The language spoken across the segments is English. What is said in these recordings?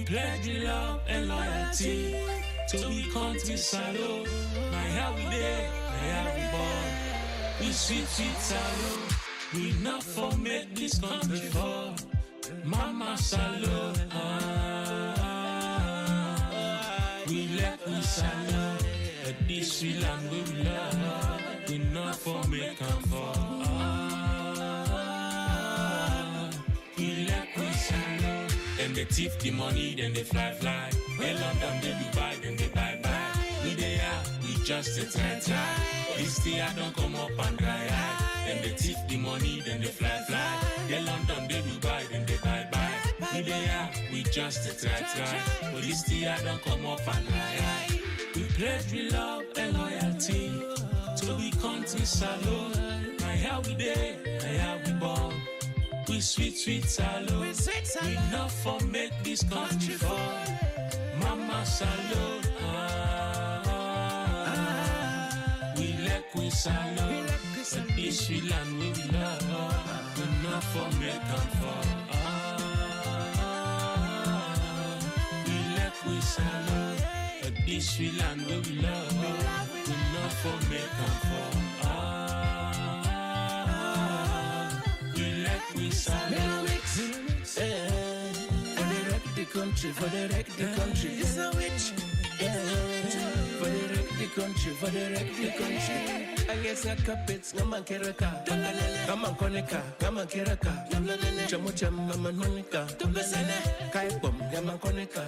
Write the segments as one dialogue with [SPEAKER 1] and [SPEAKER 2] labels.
[SPEAKER 1] pledge love and loyalty to the country salo. My how we there, my how we born. We sweet salo. We not for make this country fall. Mama salo. We let we salo. But this sweet land we love. We not for make and fall. We let we salo. Then they thief the money, then they fly. They London, they Dubai, then they buy. We they are, we just a try. This day I don't come up and dry eye. Then they thief the money, then they fly. They London, they Dubai, then they buy. We they are, we just a try. But this day I don't come up and dry eye. We pledge we love and loyalty to the country salo. My how we there, my how we born. We sweet salo. We not for make this country fall. Mama salo. We let we salo. But this we land we love. We not for make and fall. We let we salo. But this we land we love. We not for make and fall. We
[SPEAKER 2] for the wreck the country. It's a witch. For the wreck the country, for the wreck the country. I guess I carpets, Gaman Keraka, Gaman Koneka, Gaman Keraka, Chamucham, Gaman Monica, Kaipom, Gaman Koneka,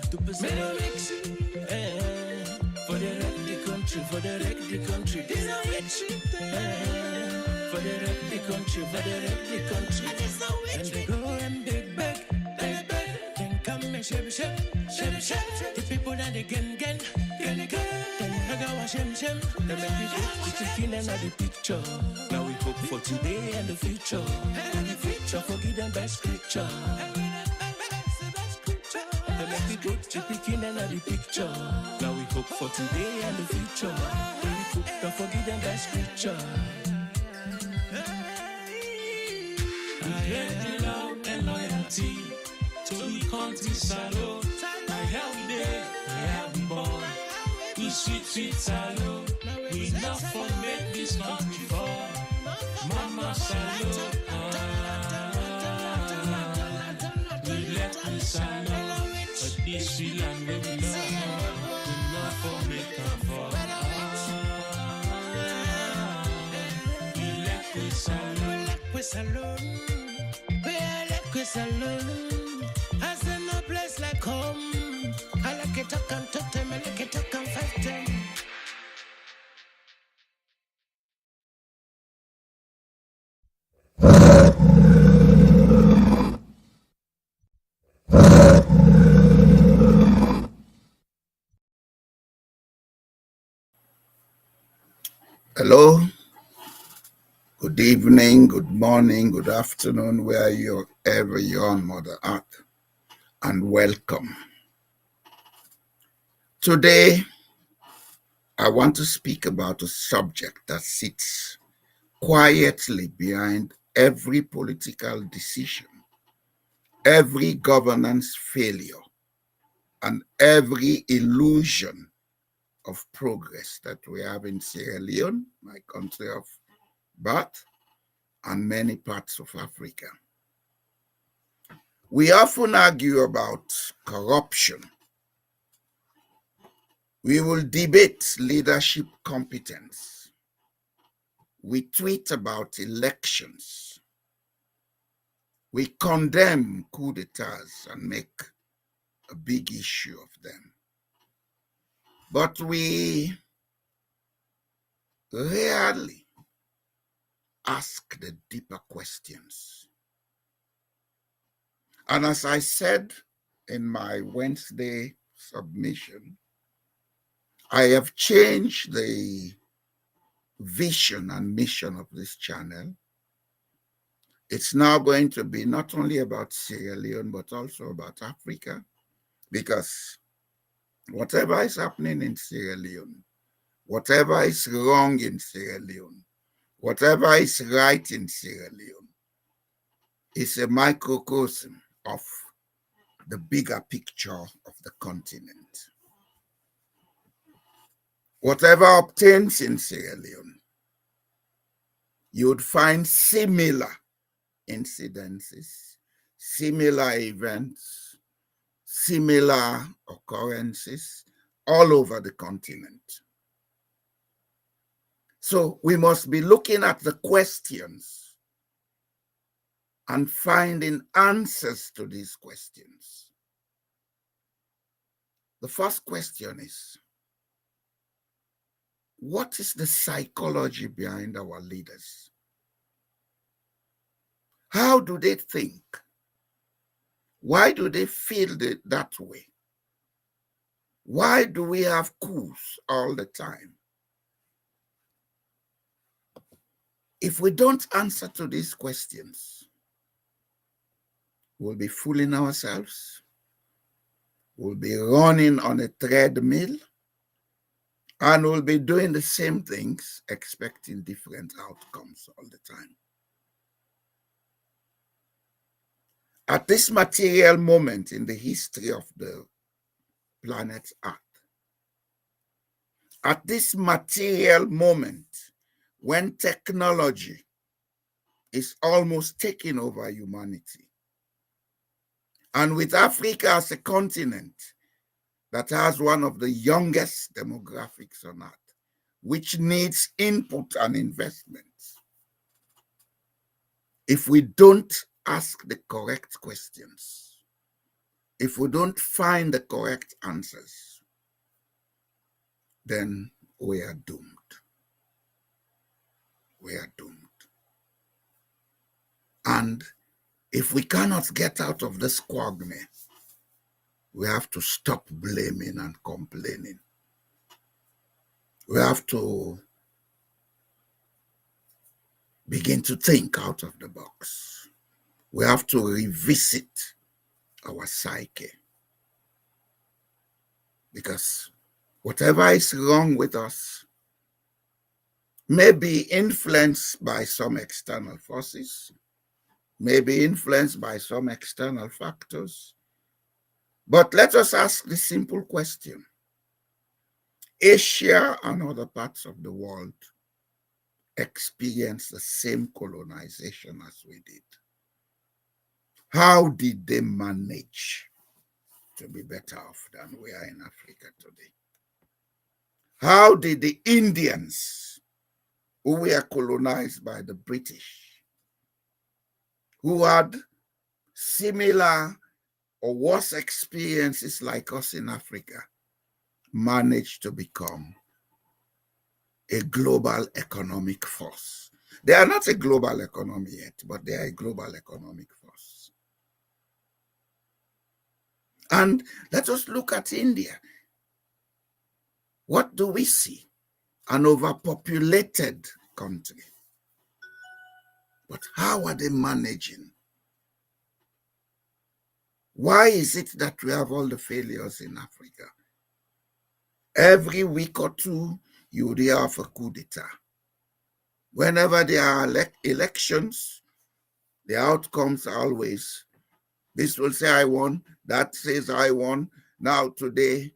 [SPEAKER 2] for the wreck the country, for the wreck the country. It's a witch. For the wreck the country, for the wreck the country. And they go and they beg. Shem. The people that they gen. Then Hagawa Shem. They make me put the chicken and the picture. Now we hope for today and the future. Forgive them by scripture. They make me put the chicken and the picture. Now we hope for today and the future. Don't forgive them by scripture.
[SPEAKER 1] We pledge love and loyalty to the country salo. My how we there, my how we born. We sweet salo. We not for make this country fall. Mama salo. We let we salo. But this we land we love. We not for make and fall. We let we salo.
[SPEAKER 2] We I say no place like home. I like it talk and talk them, I like it talk and fight them.
[SPEAKER 3] Hello, good evening, good morning, good afternoon, wherever you're on Mother Earth, and welcome. Today, I want to speak about a subject that sits quietly behind every political decision, every governance failure, and every illusion of progress that we have in Sierra Leone, my country of birth, and many parts of Africa. We often argue about corruption. We will debate leadership competence. We tweet about elections. We condemn coup d'etats and make a big issue of them. But we rarely ask the deeper questions. And as I said in my Wednesday submission, I have changed the vision and mission of this channel. It's now going to be not only about Sierra Leone, but also about Africa, because whatever is happening in Sierra Leone, whatever is wrong in Sierra Leone, whatever is right in Sierra Leone, is a microcosm of the bigger picture of the continent. Whatever obtains in Sierra Leone, you would find similar incidences, similar events, similar occurrences all over the continent. So we must be looking at the questions and finding answers to these questions. The first question is, what is the psychology behind our leaders? How do they think? Why do they feel that way? Why do we have coups all the time? If we don't answer to these questions, we'll be fooling ourselves. We'll be running on a treadmill, and we'll be doing the same things, expecting different outcomes all the time. At this material moment in the history of the planet Earth, at this material moment when technology is almost taking over humanity, and with Africa as a continent that has one of the youngest demographics on earth, which needs input and investments, if we don't ask the correct questions, if we don't find the correct answers, then we are doomed. We are doomed. And if we cannot get out of this quagmire, we have to stop blaming and complaining. We have to begin to think out of the box. We have to revisit our psyche. Because whatever is wrong with us may be influenced by some external forces, may be influenced by some external factors. But let us ask the simple question. Asia and other parts of the world experienced the same colonization as we did. How did they manage to be better off than we are in Africa today? How did the Indians, who were colonized by the British, who had similar or worse experiences like us in Africa, manage to become a global economic force? They are not a global economy yet, but they are a global economic force. And let us look at India. What do we see? An overpopulated country. But how are they managing? Why is it that we have all the failures in Africa? Every week or two, you would hear of a coup d'etat. Whenever there are elections, the outcomes are always, this will say I won, that says I won. Now today,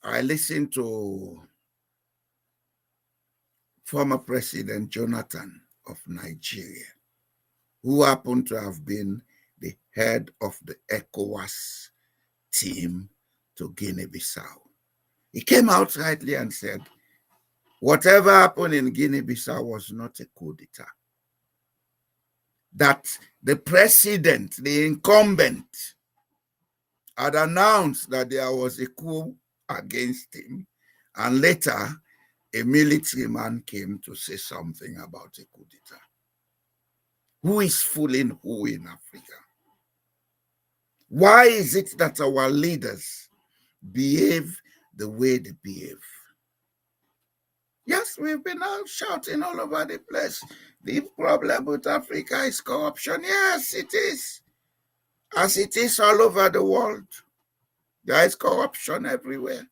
[SPEAKER 3] I listened to former President Jonathan of Nigeria, who happened to have been the head of the ECOWAS team to Guinea-Bissau. He came out rightly and said, whatever happened in Guinea-Bissau was not a coup d'etat. That the president, the incumbent, had announced that there was a coup against him, and later a military man came to say something about a coup d'etat. Who is fooling who in Africa? Why is it that our leaders behave the way they behave? Yes, we've been out shouting all over the place. The problem with Africa is corruption. Yes, it is. As it is all over the world. There is corruption everywhere.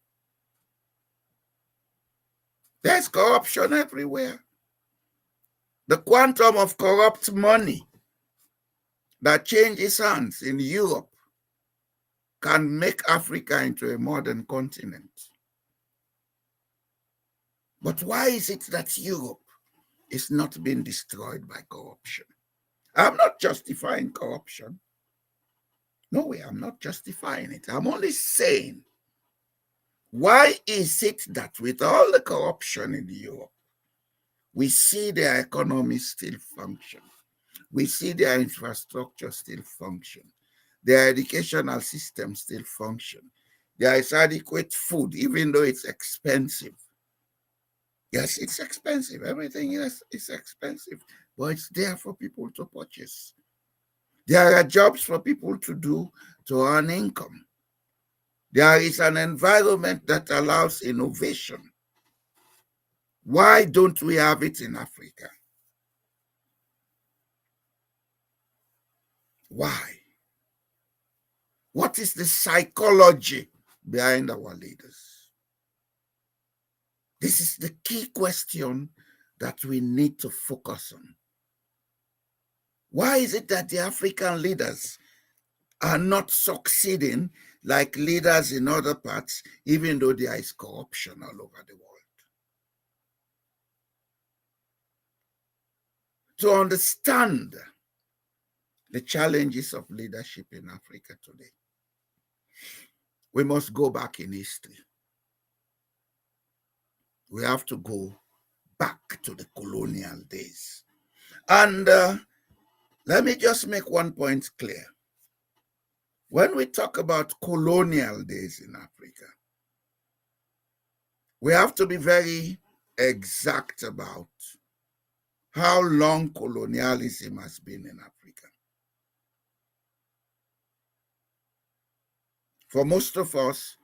[SPEAKER 3] There's corruption everywhere. The quantum of corrupt money that changes hands in Europe can make Africa into a modern continent. But why is it that Europe is not being destroyed by corruption? I'm not justifying corruption. No way, I'm not justifying it. I'm only saying, why is it that with all the corruption in Europe, we see their economy still function? We see their infrastructure still function. Their educational system still function. There is adequate food, even though it's expensive. Yes, it's expensive. Everything is expensive, but it's there for people to purchase. There are jobs for people to do to earn income. There is an environment that allows innovation. Why don't we have it in Africa? Why? What is the psychology behind our leaders? This is the key question that we need to focus on. Why is it that the African leaders are not succeeding like leaders in other parts, even though there is corruption all over the world? To understand the challenges of leadership in Africa today, we must go back in history. We have to go back to the colonial days. And let me just make one point clear. When we talk about colonial days in Africa, we have to be very exact about how long colonialism has been in Africa. For most of us,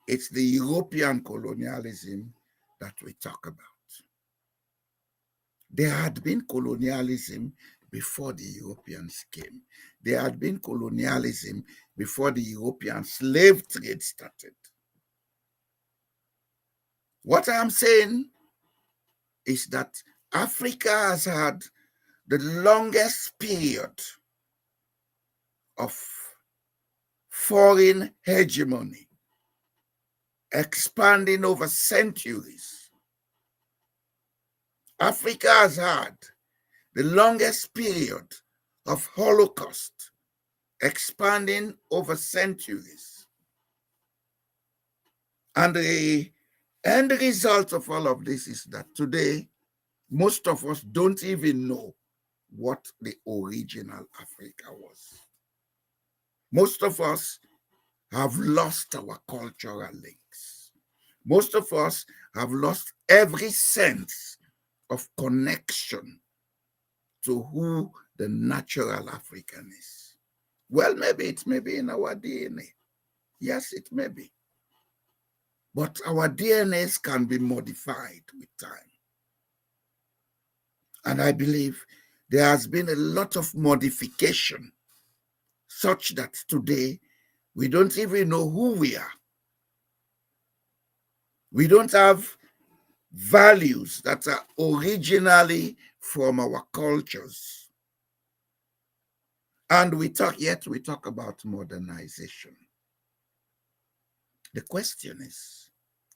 [SPEAKER 3] it's the European colonialism that we talk about. There had been colonialism before the Europeans came. There had been colonialism before the European slave trade started. What I'm saying is that Africa has had the longest period of foreign hegemony, expanding over centuries. Africa has had the longest period of Holocaust, expanding over centuries. And the end result of all of this is that today, most of us don't even know what the original Africa was. Most of us have lost our cultural links. Most of us have lost every sense of connection to who the natural African is. Well, maybe it may be in our DNA. Yes, it may be. But our DNAs can be modified with time. And I believe there has been a lot of modification such that today we don't even know who we are. We don't have values that are originally from our cultures. And we talk about modernization. The question is,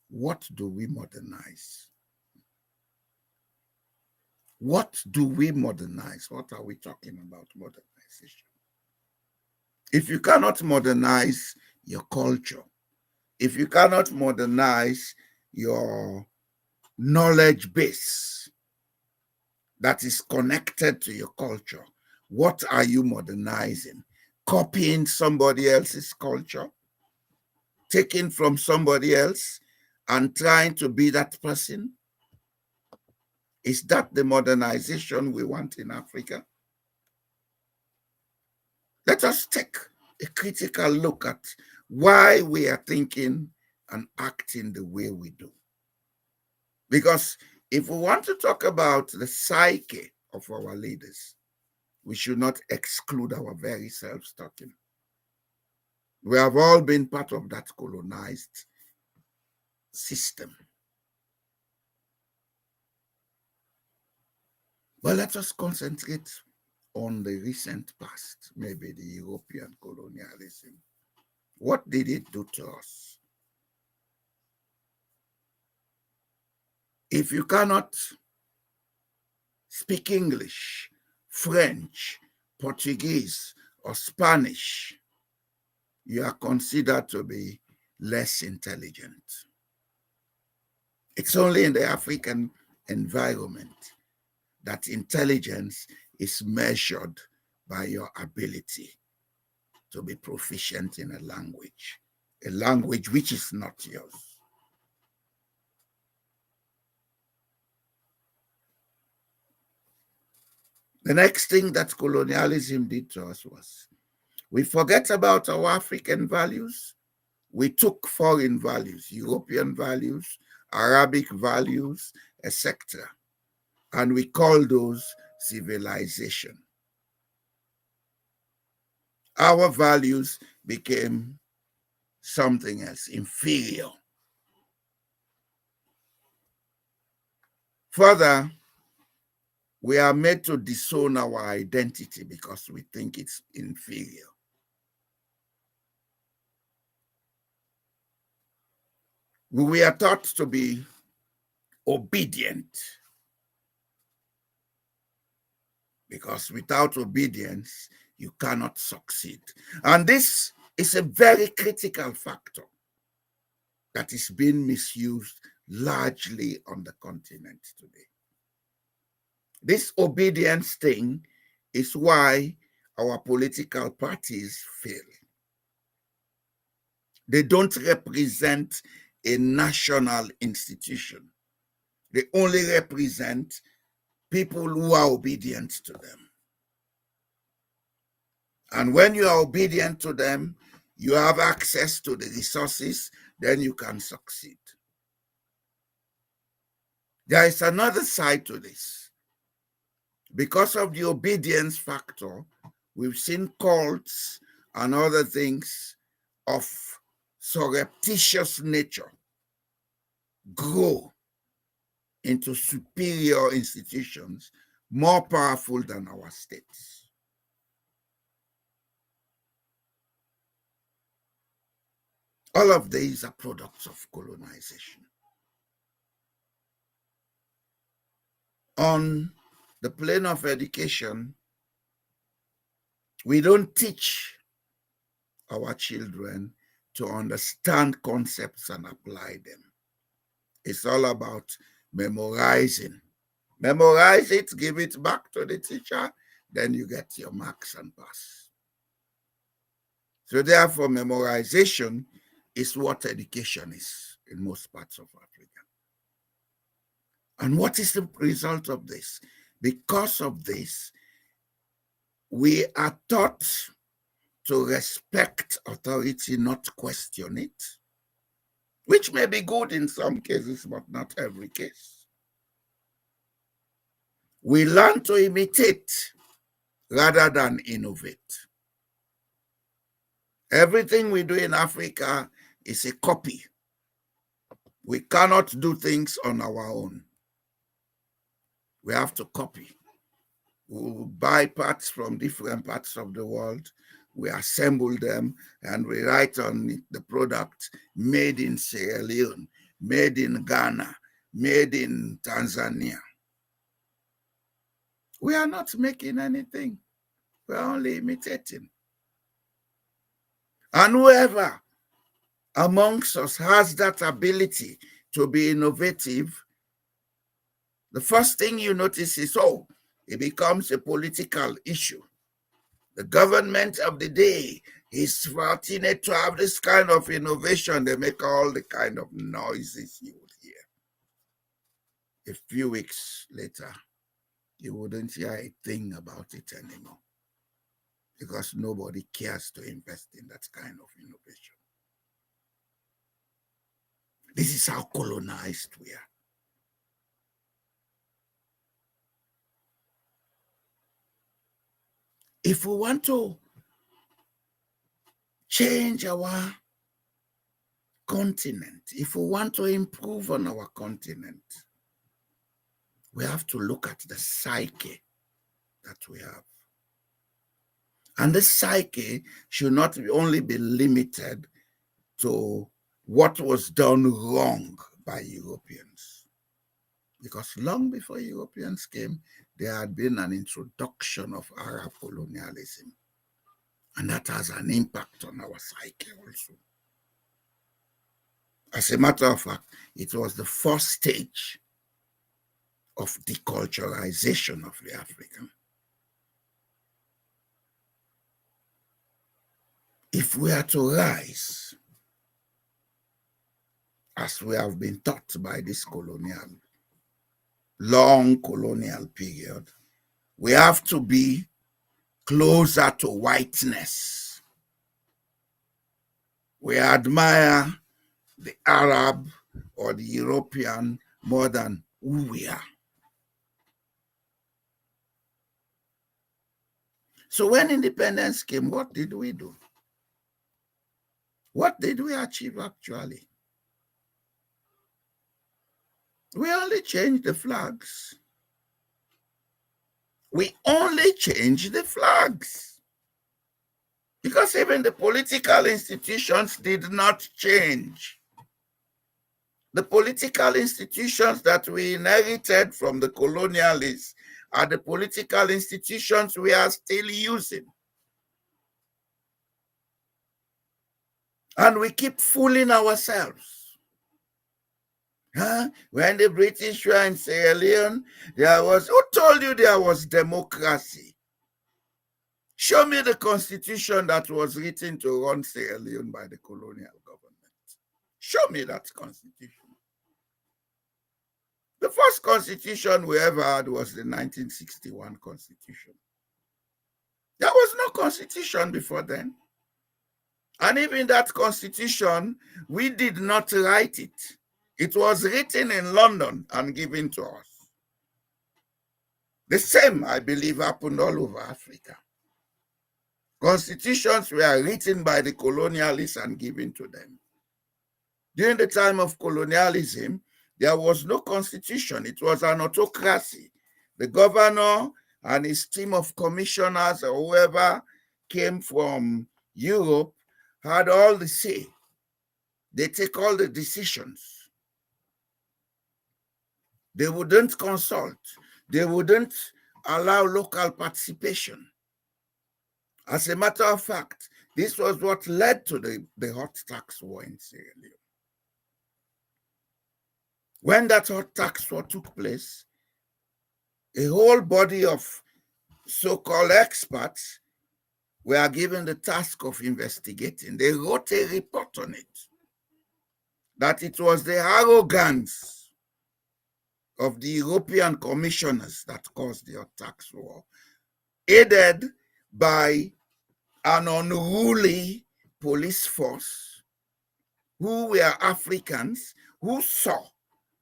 [SPEAKER 3] what do we modernize? What do we modernize? What are we talking about modernization? If you cannot modernize your culture, if you cannot modernize your knowledge base that is connected to your culture, what are you modernizing? Copying somebody else's culture, taking from somebody else and trying to be that person? Is that the modernization we want in Africa? Let us take a critical look at why we are thinking and acting the way we do. Because if we want to talk about the psyche of our leaders, we should not exclude our very selves talking. We have all been part of that colonized system. But let us concentrate on the recent past, maybe the European colonialism. What did it do to us? If you cannot speak English, French, Portuguese, or Spanish, you are considered to be less intelligent. It's only in the African environment that intelligence is measured by your ability to be proficient in a language which is not yours. The next thing that colonialism did to us was we forget about our African values. We took foreign values, European values, Arabic values, etc., and we call those civilization. Our values became something else, inferior. Further, we are made to disown our identity because we think it's inferior. We are taught to be obedient because without obedience, you cannot succeed. And this is a very critical factor that is being misused largely on the continent today. This obedience thing is why our political parties fail. They don't represent a national institution. They only represent people who are obedient to them. And when you are obedient to them, you have access to the resources, then you can succeed. There is another side to this. Because of the obedience factor, we've seen cults and other things of surreptitious nature grow into superior institutions more powerful than our states. All of these are products of colonization. On the plane of education, we don't teach our children to understand concepts and apply them. It's all about memorizing. Memorize it, give it back to the teacher, then you get your marks and pass. So therefore, memorization is what education is in most parts of Africa. And what is the result of this? Because of this, we are taught to respect authority, not question it, which may be good in some cases, but not every case. We learn to imitate rather than innovate. Everything we do in Africa is a copy. We cannot do things on our own. We have to copy. We buy parts from different parts of the world, we assemble them, and we write on the product, made in Sierra Leone, made in Ghana, made in Tanzania. We are not making anything. We're only imitating. And whoever amongst us has that ability to be innovative, the first thing you notice is, oh, it becomes a political issue. The government of the day is fortunate to have this kind of innovation. They make all the kind of noises you would hear. A few weeks later, you wouldn't hear a thing about it anymore because nobody cares to invest in that kind of innovation. This is how colonized we are. If we want to change our continent, if we want to improve on our continent, we have to look at the psyche that we have. And this psyche should not only be limited to what was done wrong by Europeans. Because long before Europeans came, there had been an introduction of Arab colonialism. And that has an impact on our psyche also. As a matter of fact, it was the first stage of deculturalization of the African. If we are to rise, as we have been taught by this long colonial period, we have to be closer to whiteness. We admire the Arab or the European more than who we are. So when independence came, what did we do? What did we achieve actually? We only changed the flags. We only changed the flags. Because even the political institutions did not change. The political institutions that we inherited from the colonialists are the political institutions we are still using. And we keep fooling ourselves. When the British were in Sierra Leone, who told you there was democracy? Show me the constitution that was written to run Sierra Leone by the colonial government. Show me that constitution. The first constitution we ever had was the 1961 constitution. There was no constitution before then. And even that constitution, we did not write it. It was written in London and given to us. The same, I believe, happened all over Africa. Constitutions were written by the colonialists and given to them. During the time of colonialism, there was no constitution. It was an autocracy. The governor and his team of commissioners or whoever came from Europe had all the say. They take all the decisions. They wouldn't consult. They wouldn't allow local participation. As a matter of fact, this was what led to the hot tax war in Sierra Leone. When that hot tax war took place, a whole body of so-called experts were given the task of investigating. They wrote a report on it, that it was the arrogance of the European commissioners that caused the hot tax war, aided by an unruly police force who were Africans who saw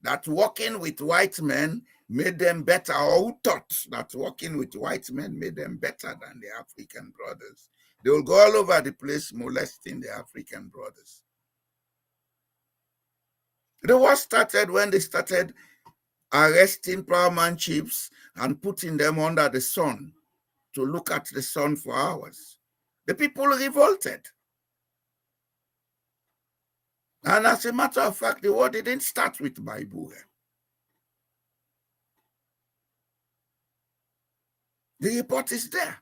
[SPEAKER 3] that working with white men made them better, or who thought that working with white men made them better than the African brothers. They will go all over the place molesting the African brothers. The war started when they started arresting paramount chiefs and putting them under the sun to look at the sun for hours. The people revolted. And as a matter of fact, the war didn't start with Baibure. The report is there.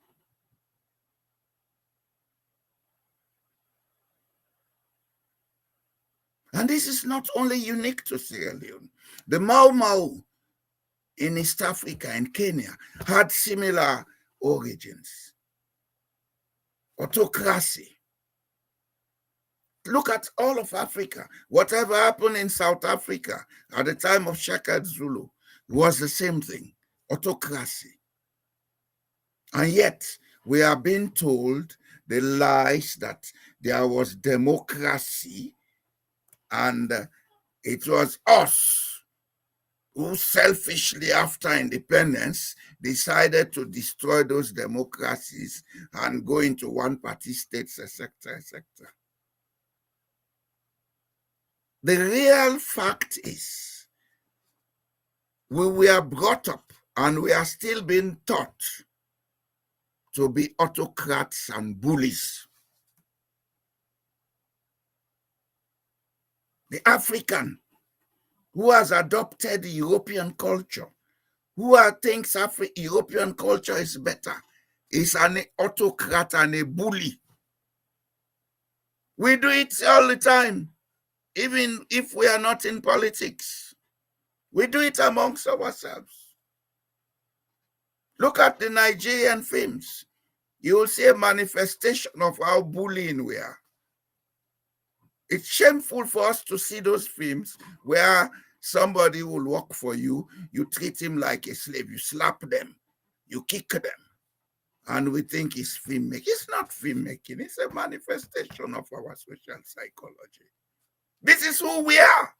[SPEAKER 3] And this is not only unique to Sierra Leone. The Mau Mau in East Africa, in Kenya, had similar origins. Autocracy. Look at all of Africa. Whatever happened in South Africa at the time of Shaka Zulu was the same thing, autocracy. And yet, we are being told the lies that there was democracy and it was us who selfishly, after independence, decided to destroy those democracies and go into one-party states, etc., etc. The real fact is, we were brought up and we are still being taught to be autocrats and bullies. The African who has adopted the European culture, who thinks European culture is better, is an autocrat and a bully. We do it all the time, even if we are not in politics. We do it amongst ourselves. Look at the Nigerian films. You will see a manifestation of how bullying we are. It's shameful for us to see those films where somebody will work for you, you treat him like a slave, you slap them, you kick them, and we think it's filmmaking. It's not filmmaking, it's a manifestation of our social psychology. This is who we are.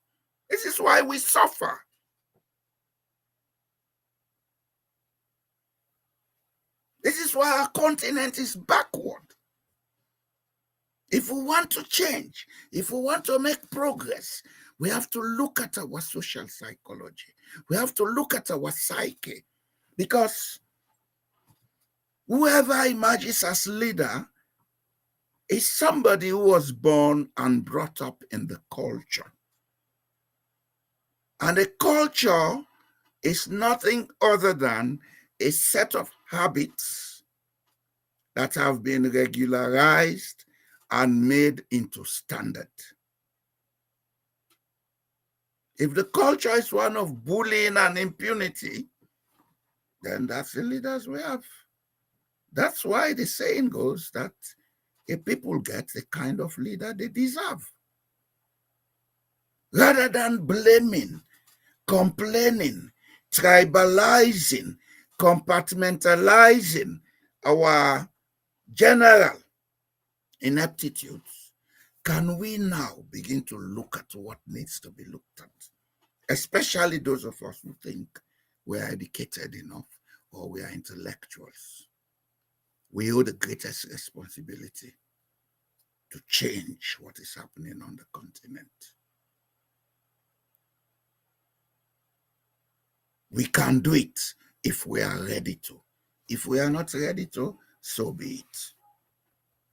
[SPEAKER 3] This is why we suffer. This is why our continent is backward. If we want to change, if we want to make progress, we have to look at our social psychology. We have to look at our psyche, because whoever emerges as leader is somebody who was born and brought up in the culture. And a culture is nothing other than a set of habits that have been regularized and made into standard. If the culture is one of bullying and impunity, then that's the leaders we have. That's why the saying goes that a people get the kind of leader they deserve. Rather than blaming, complaining, tribalizing, compartmentalizing our general ineptitudes, can we now begin to look at what needs to be looked at? Especially those of us who think we are educated enough or we are intellectuals. We owe the greatest responsibility to change what is happening on the continent. We can do it if we are ready to. If we are not ready to, so be it.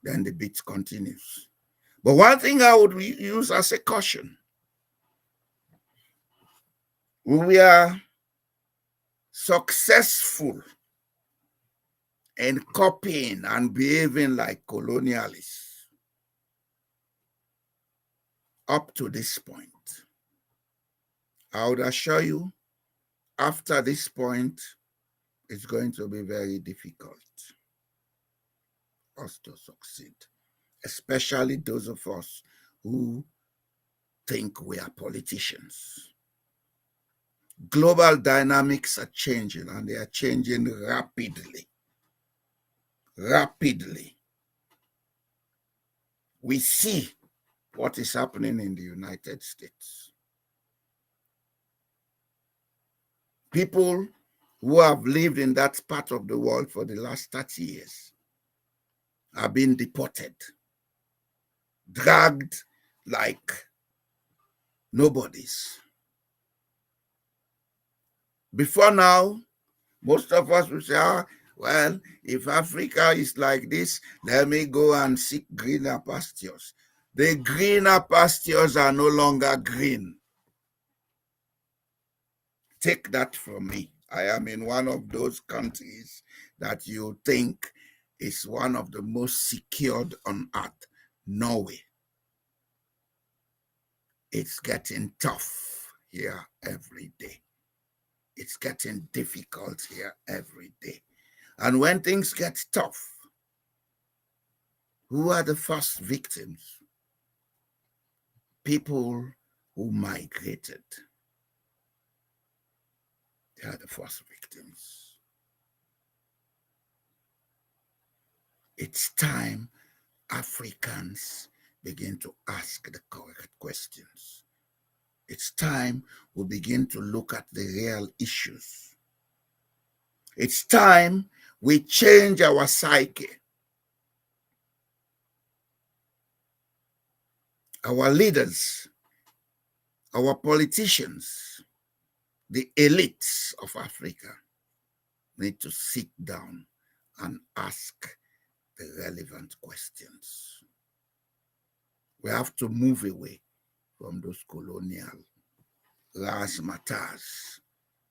[SPEAKER 3] Then the beat continues. But one thing I would use as a caution, when we are successful in copying and behaving like colonialists up to this point, I would assure you, after this point, it's going to be very difficult for us to succeed, especially those of us who think we are politicians. Global dynamics are changing, and they are changing rapidly. Rapidly. We see what is happening in the United States. People who have lived in that part of the world for the last 30 years are being deported, dragged like nobodies. Before now, most of us will say, well, if Africa is like this, let me go and seek greener pastures. The greener pastures are no longer green. Take that from me. I am in one of those countries that you think is one of the most secured on earth, Norway. It's getting tough here every day. It's getting difficult here every day. And when things get tough, who are the first victims? People who migrated. They are the first victims. It's time Africans begin to ask the correct questions. It's time we begin to look at the real issues. It's time we change our psyche. Our leaders, our politicians, the elites of Africa need to sit down and ask the relevant questions. We have to move away from those colonial razzmatazz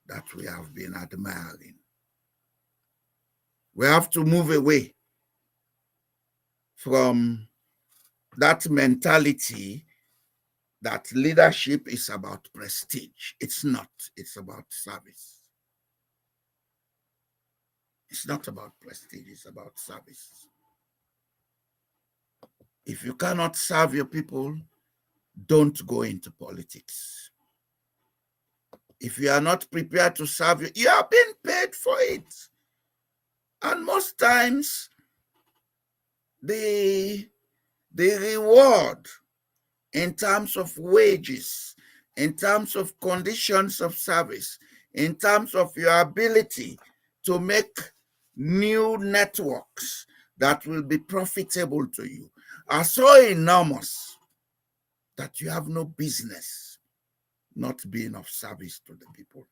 [SPEAKER 3] that we have been admiring. We have to move away from that mentality that leadership is about prestige. It's not. It's about service. It's not about prestige. It's about service. If you cannot serve your people, don't go into politics. If you are not prepared to serve, you are being paid for it. And most times, the reward in terms of wages, in terms of conditions of service, in terms of your ability to make new networks that will be profitable to you, are so enormous that you have no business not being of service to the people.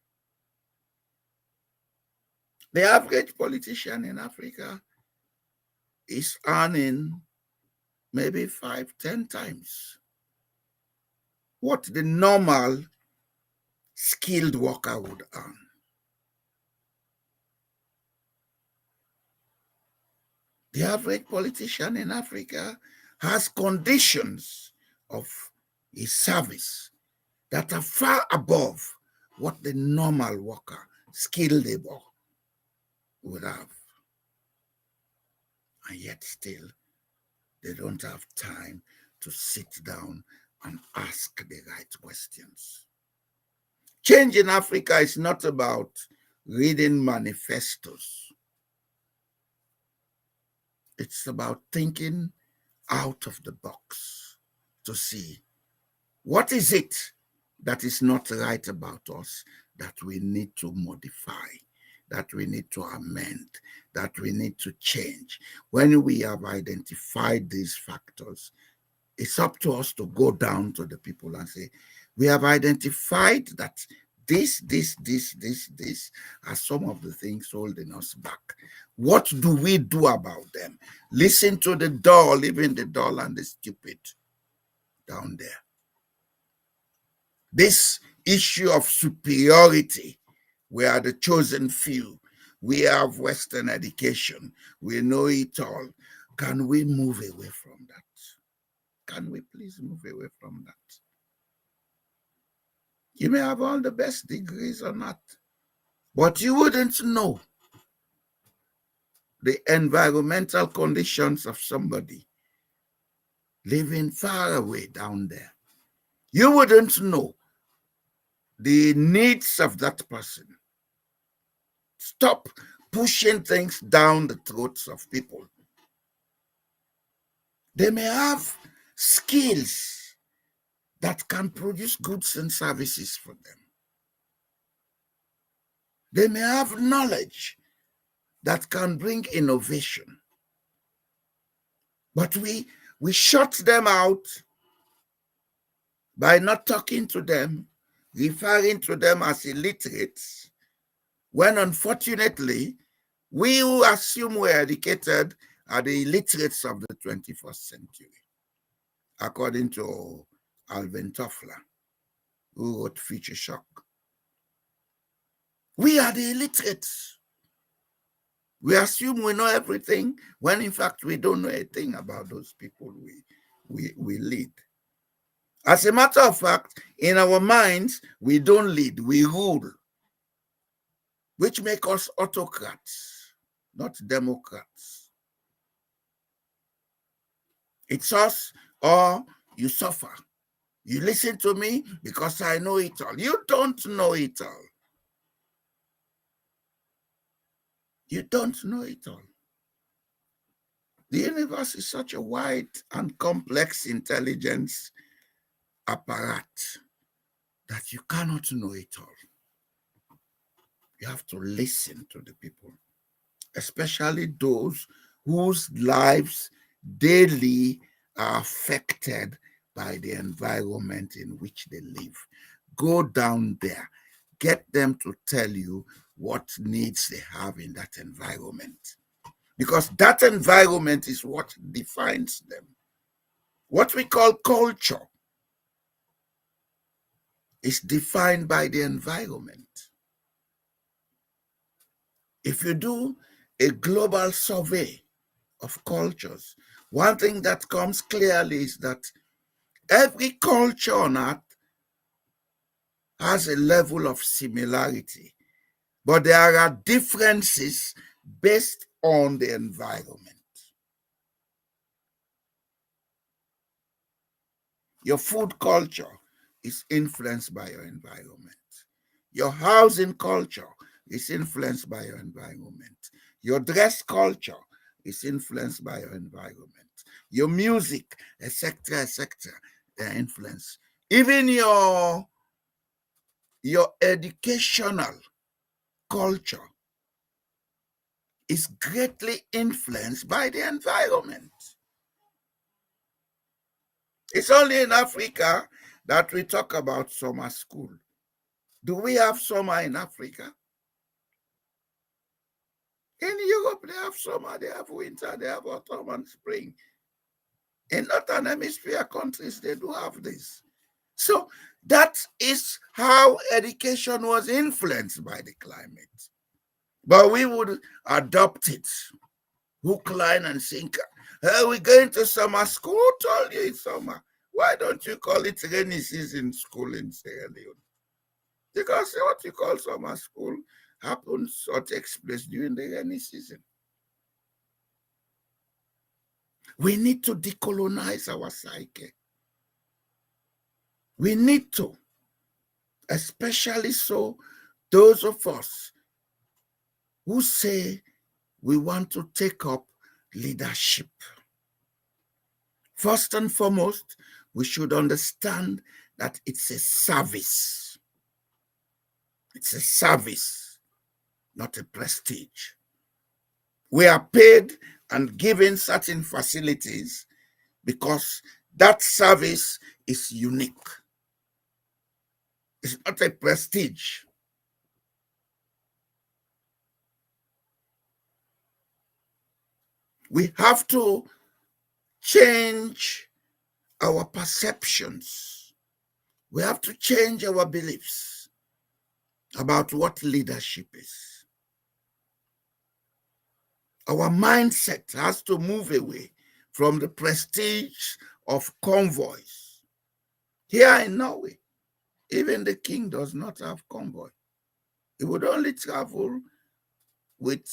[SPEAKER 3] The average politician in Africa is earning maybe 5, 10 times what the normal skilled worker would earn. The average politician in Africa has conditions of his service that are far above what the normal worker, skilled labor, would have. And yet still, they don't have time to sit down and ask the right questions. Change in Africa is not about reading manifestos. It's about thinking out of the box to see what is it that is not right about us that we need to modify, that we need to amend, that we need to change. When we have identified these factors, it's up to us to go down to the people and say, we have identified that this are some of the things holding us back. What do we do about them? Listen to the dull, even the dull and the stupid down there. This issue of superiority, we are the chosen few. We have Western education. We know it all. Can we move away from that? Can we please move away from that? You may have all the best degrees or not, but you wouldn't know the environmental conditions of somebody living far away down there. You wouldn't know the needs of that person. Stop pushing things down the throats of people. They may have skills that can produce goods and services for them. They may have knowledge that can bring innovation. But we shut them out by not talking to them, referring to them as illiterates, when unfortunately, we who assume we're educated are the illiterates of the 21st century, according to Alvin Toffler, who wrote Future Shock. We are the illiterates. We assume we know everything, when in fact we don't know a thing about those people we lead. As a matter of fact, in our minds, we don't lead, we rule, which make us autocrats, not democrats. It's us or you suffer. You listen to me because I know it all. You don't know it all. You don't know it all. The universe is such a wide and complex intelligence apparat that you cannot know it all. You have to listen to the people, especially those whose lives daily are affected by the environment in which they live. Go down there, get them to tell you what needs they have in that environment. because that environment is what defines them. What we call culture is defined by the environment. If you do a global survey of cultures, one thing that comes clearly is that every culture on earth has a level of similarity, but there are differences based on the environment. Your food culture is influenced by your environment. Your housing culture is influenced by your environment. Your dress culture is influenced by your environment. Your music, etc., they're influenced. Even your educational culture is greatly influenced by the environment. It's only in Africa that we talk about summer school. Do we have summer in Africa? In Europe, they have summer, they have winter, they have autumn and spring. In Northern Hemisphere countries, they do have this. So that is how education was influenced by the climate. But we would adopt it, hook, line, and sinker. Hey, we're going to summer school. Who told you it's summer? Why don't you call it rainy season school in Sierra Leone? Because what you call summer school happens or takes place during the rainy season. We need to decolonize our psyche. We need to, especially so those of us who say we want to take up leadership. First and foremost, we should understand that it's a service. It's a service, not a prestige. We are paid and given certain facilities because that service is unique. It's not a prestige. We have to change our perceptions. We have to change our beliefs about what leadership is. Our mindset has to move away from the prestige of convoys. Here in Norway, even the king does not have convoy. He would only travel with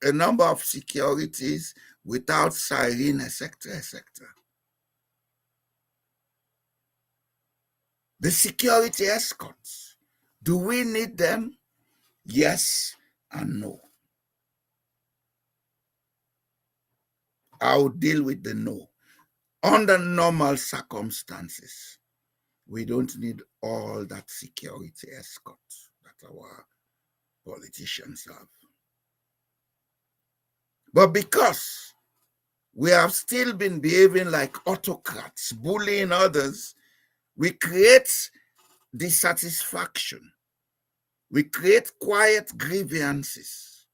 [SPEAKER 3] a number of securities without siren, etc., etc. The security escorts, do we need them? Yes and no. I'll deal with the no. Under normal circumstances, we don't need all that security escort that our politicians have. But because we have still been behaving like autocrats, bullying others, we create dissatisfaction. We create quiet grievances.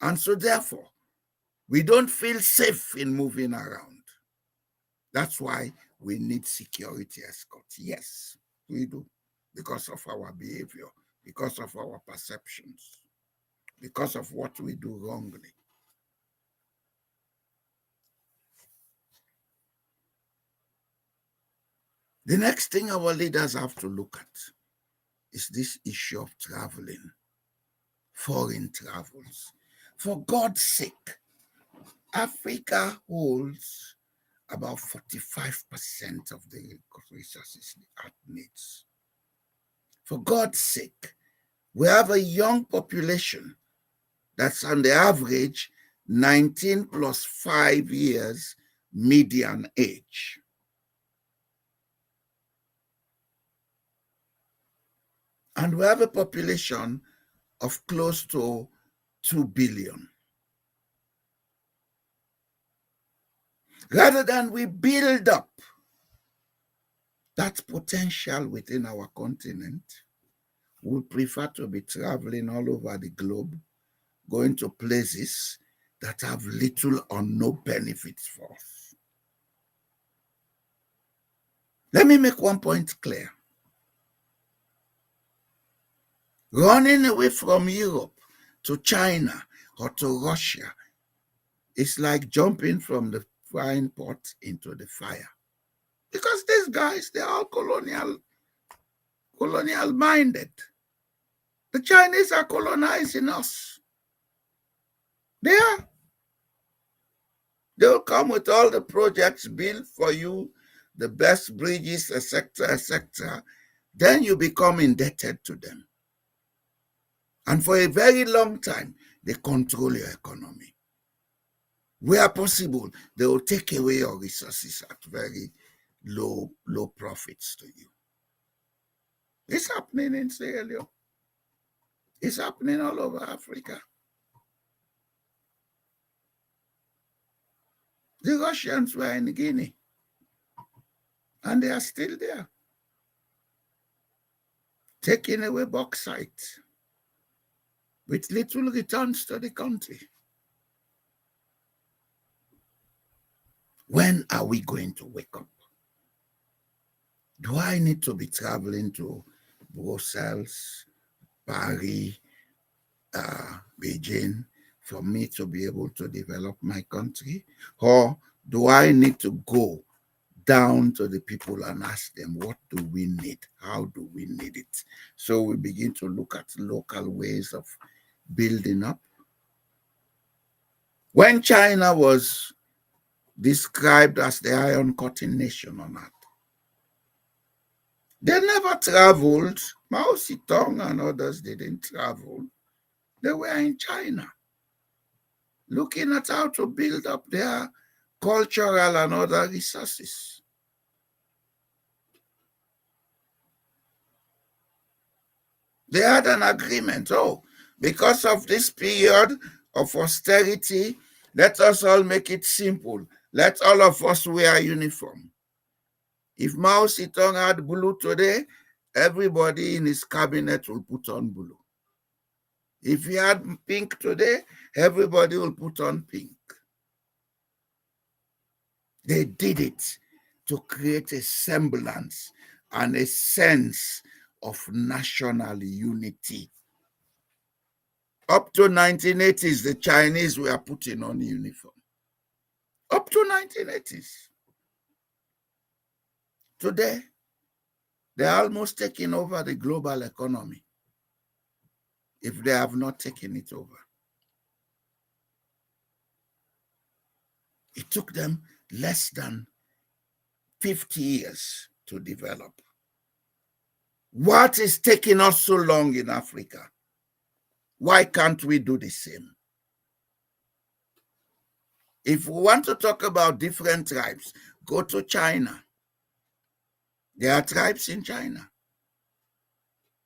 [SPEAKER 3] And so therefore, we don't feel safe in moving around. That's why we need security escorts. Yes, we do. Because of our behavior, because of our perceptions, because of what we do wrongly. The next thing our leaders have to look at is this issue of traveling, foreign travels. For God's sake, Africa holds about 45% of the resources the earth needs. For God's sake, we have a young population that's on the average 19 plus 5 years median age. And we have a population of close to 2 billion. Rather than we build up that potential within our continent, we prefer to be traveling all over the globe, going to places that have little or no benefits for us. Let me make one point clear. Running away from Europe to China or to Russia is like jumping from the frying pot into the fire. Because these guys, they're all colonial minded. The Chinese are colonizing us. They are. They'll come with all the projects built for you, the best bridges, etc., etc. Then you become indebted to them. And for a very long time, they control your economy. Where possible, they will take away your resources at very low profits to you. It's happening in Sierra Leone. It's happening all over Africa. The Russians were in Guinea, and they are still there, taking away bauxite with little returns to the country. When are we going to wake up? Do I need to be traveling to Brussels, Paris, Beijing for me to be able to develop my country? Or do I need to go down to the people and ask them, what do we need? How do we need it? So we begin to look at local ways of building up. When China was described as the iron cutting nation on earth, they never traveled. Mao Zedong and others didn't travel. They were in China, looking at how to build up their cultural and other resources. They had an agreement. Oh, because of this period of austerity, let us all make it simple. Let all of us wear uniform. If Mao Zedong had blue today, everybody in his cabinet will put on blue. If he had pink today, everybody will put on pink. They did it to create a semblance and a sense of national unity. Up to 1980s, the Chinese were putting on uniform. Up to 1980s. Today, they're almost taking over the global economy, if they have not taken it over. It took them less than 50 years to develop. What is taking us so long in Africa? Why can't we do the same? If we want to talk about different tribes, go to China. There are tribes in China.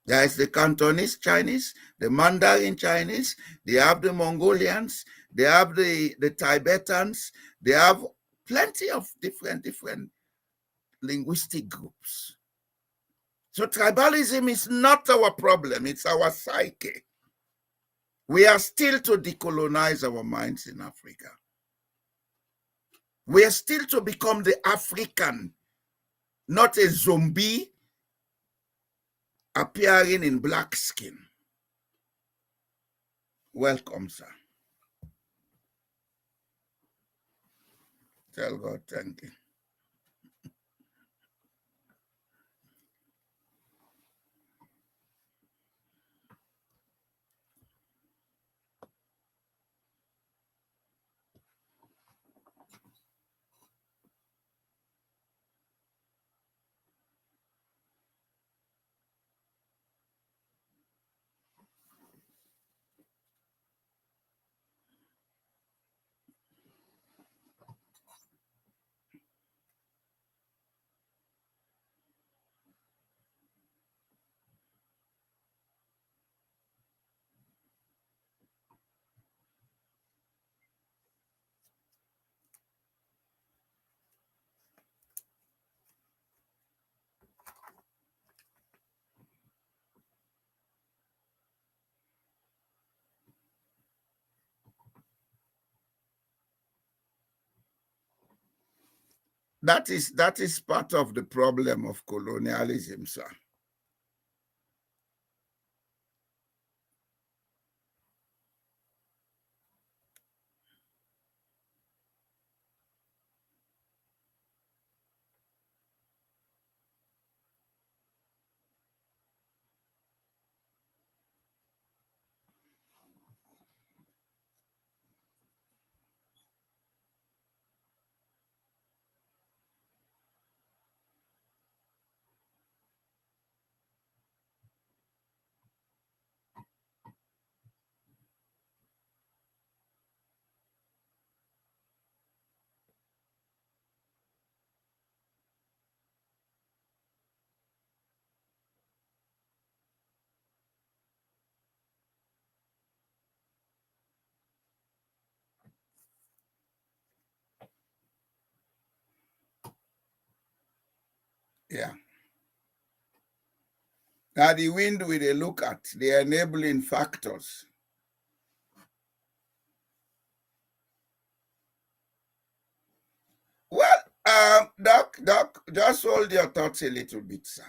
[SPEAKER 3] There is the Cantonese Chinese, the Mandarin Chinese, they have the Mongolians, they have the Tibetans, they have plenty of different linguistic groups. So tribalism is not our problem, it's our psyche. We are still to decolonize our minds in Africa. We are still to become the African, not a zombie appearing in black skin. Welcome, sir. Tell God thank you. that is part of the problem of colonialism, sir. Yeah. Now the wind we dey look at the enabling factors. Well, Doc, just hold your thoughts a little bit, sir.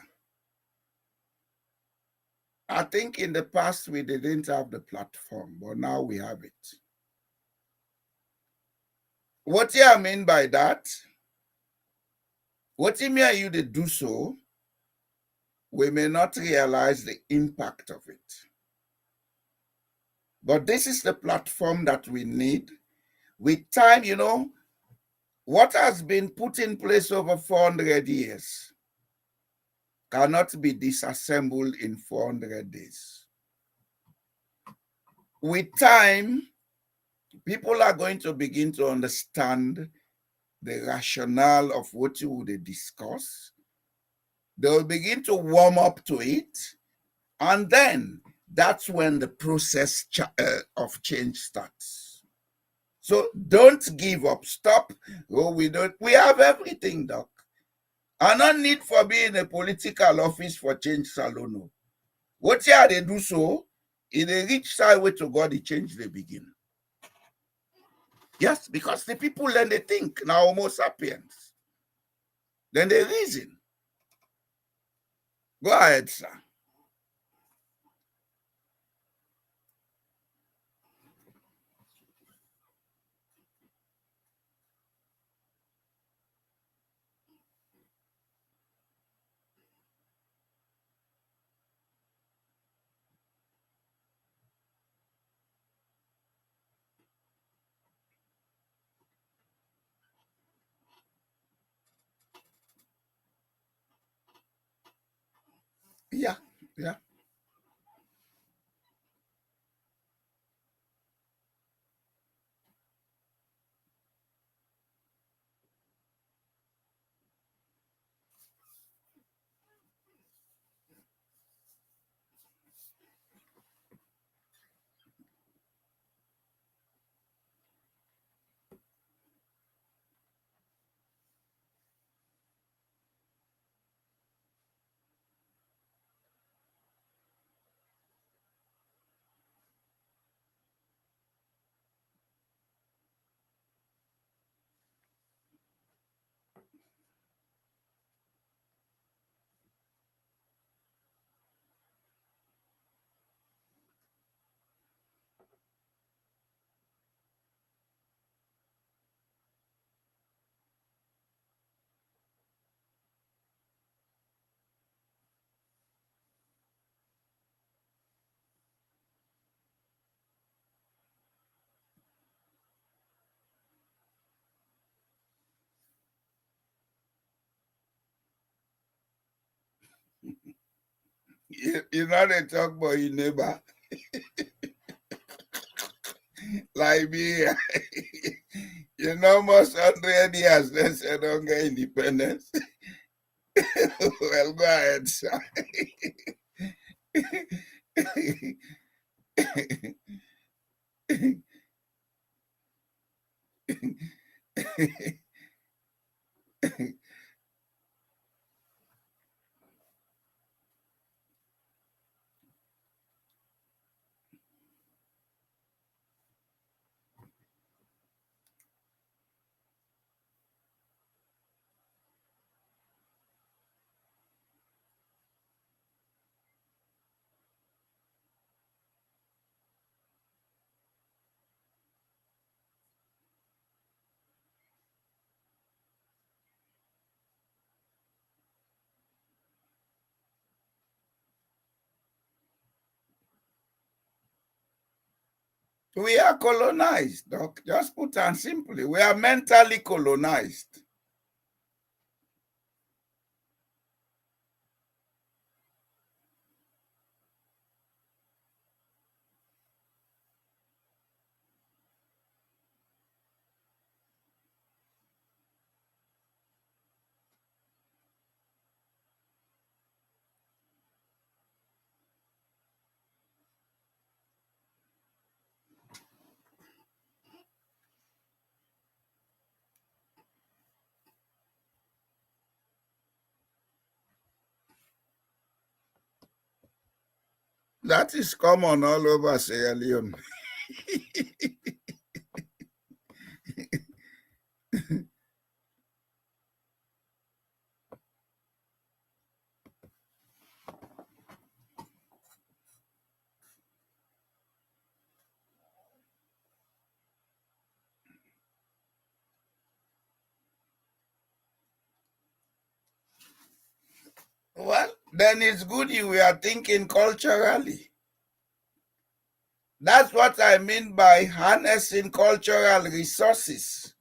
[SPEAKER 3] I think in the past we didn't have the platform, but now we have it. What do I mean by that? What do you mean you to do so? We may not realize the impact of it. But this is the platform that we need. With time, what has been put in place over 400 years cannot be disassembled in 400 days. With time, people are going to begin to understand the rationale of what you would discuss. They will begin to warm up to it. And then that's when the process of change starts. So don't give up. Stop. Oh, we have everything, Doc. And no need for being a political office for change salon. What here they do so, in a reach side way to God, the change they begin. Yes, because the people then they think now Homo sapiens. Then they reason. Go ahead, sir. Yeah, yeah. You know they talk about your neighbor. Like me, almost 100 years, they say don't get independence. Well, go ahead, sir. We are colonized, Doc. Just put it simply. We are mentally colonized. That is common all over Sierra Leone. Well, then it's good you are thinking culturally. That's what I mean by harnessing cultural resources.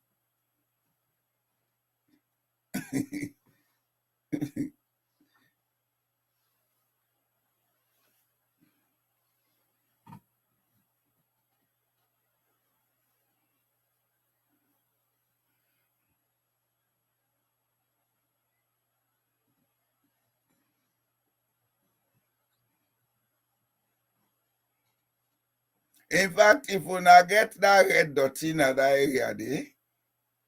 [SPEAKER 3] In fact, if we not get that red dot in that area,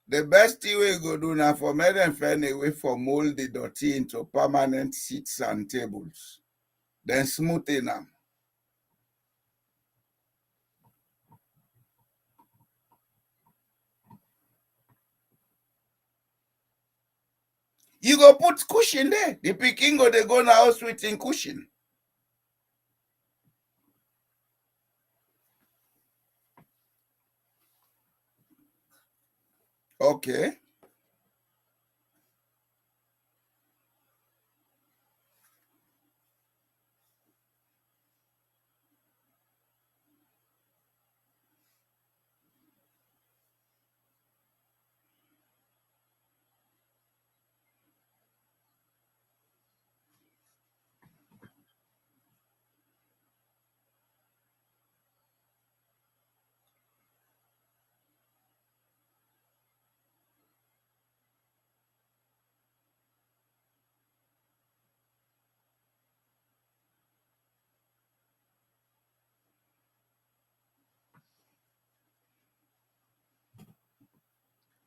[SPEAKER 3] the best thing we go do now for make them find a way for mold the dirty into permanent seats and tables. Then smoothing them. You go put cushion there. The picking go they go in the house with in cushion. Okay.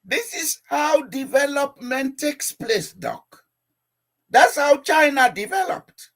[SPEAKER 3] This is how development takes place, Doc. That's how China developed.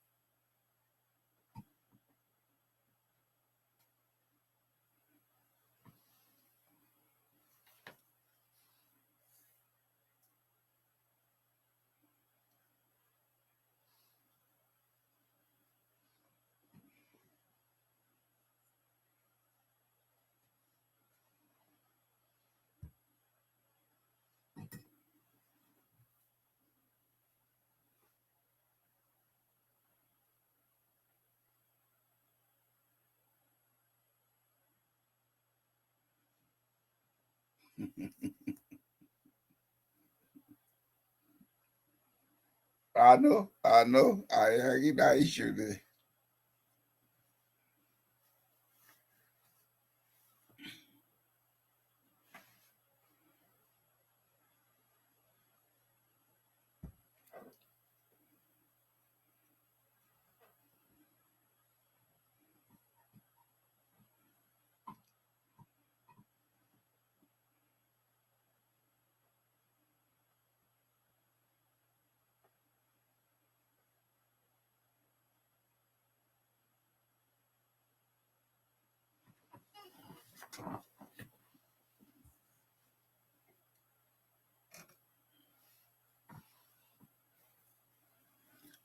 [SPEAKER 3] I know. I agree that issue there.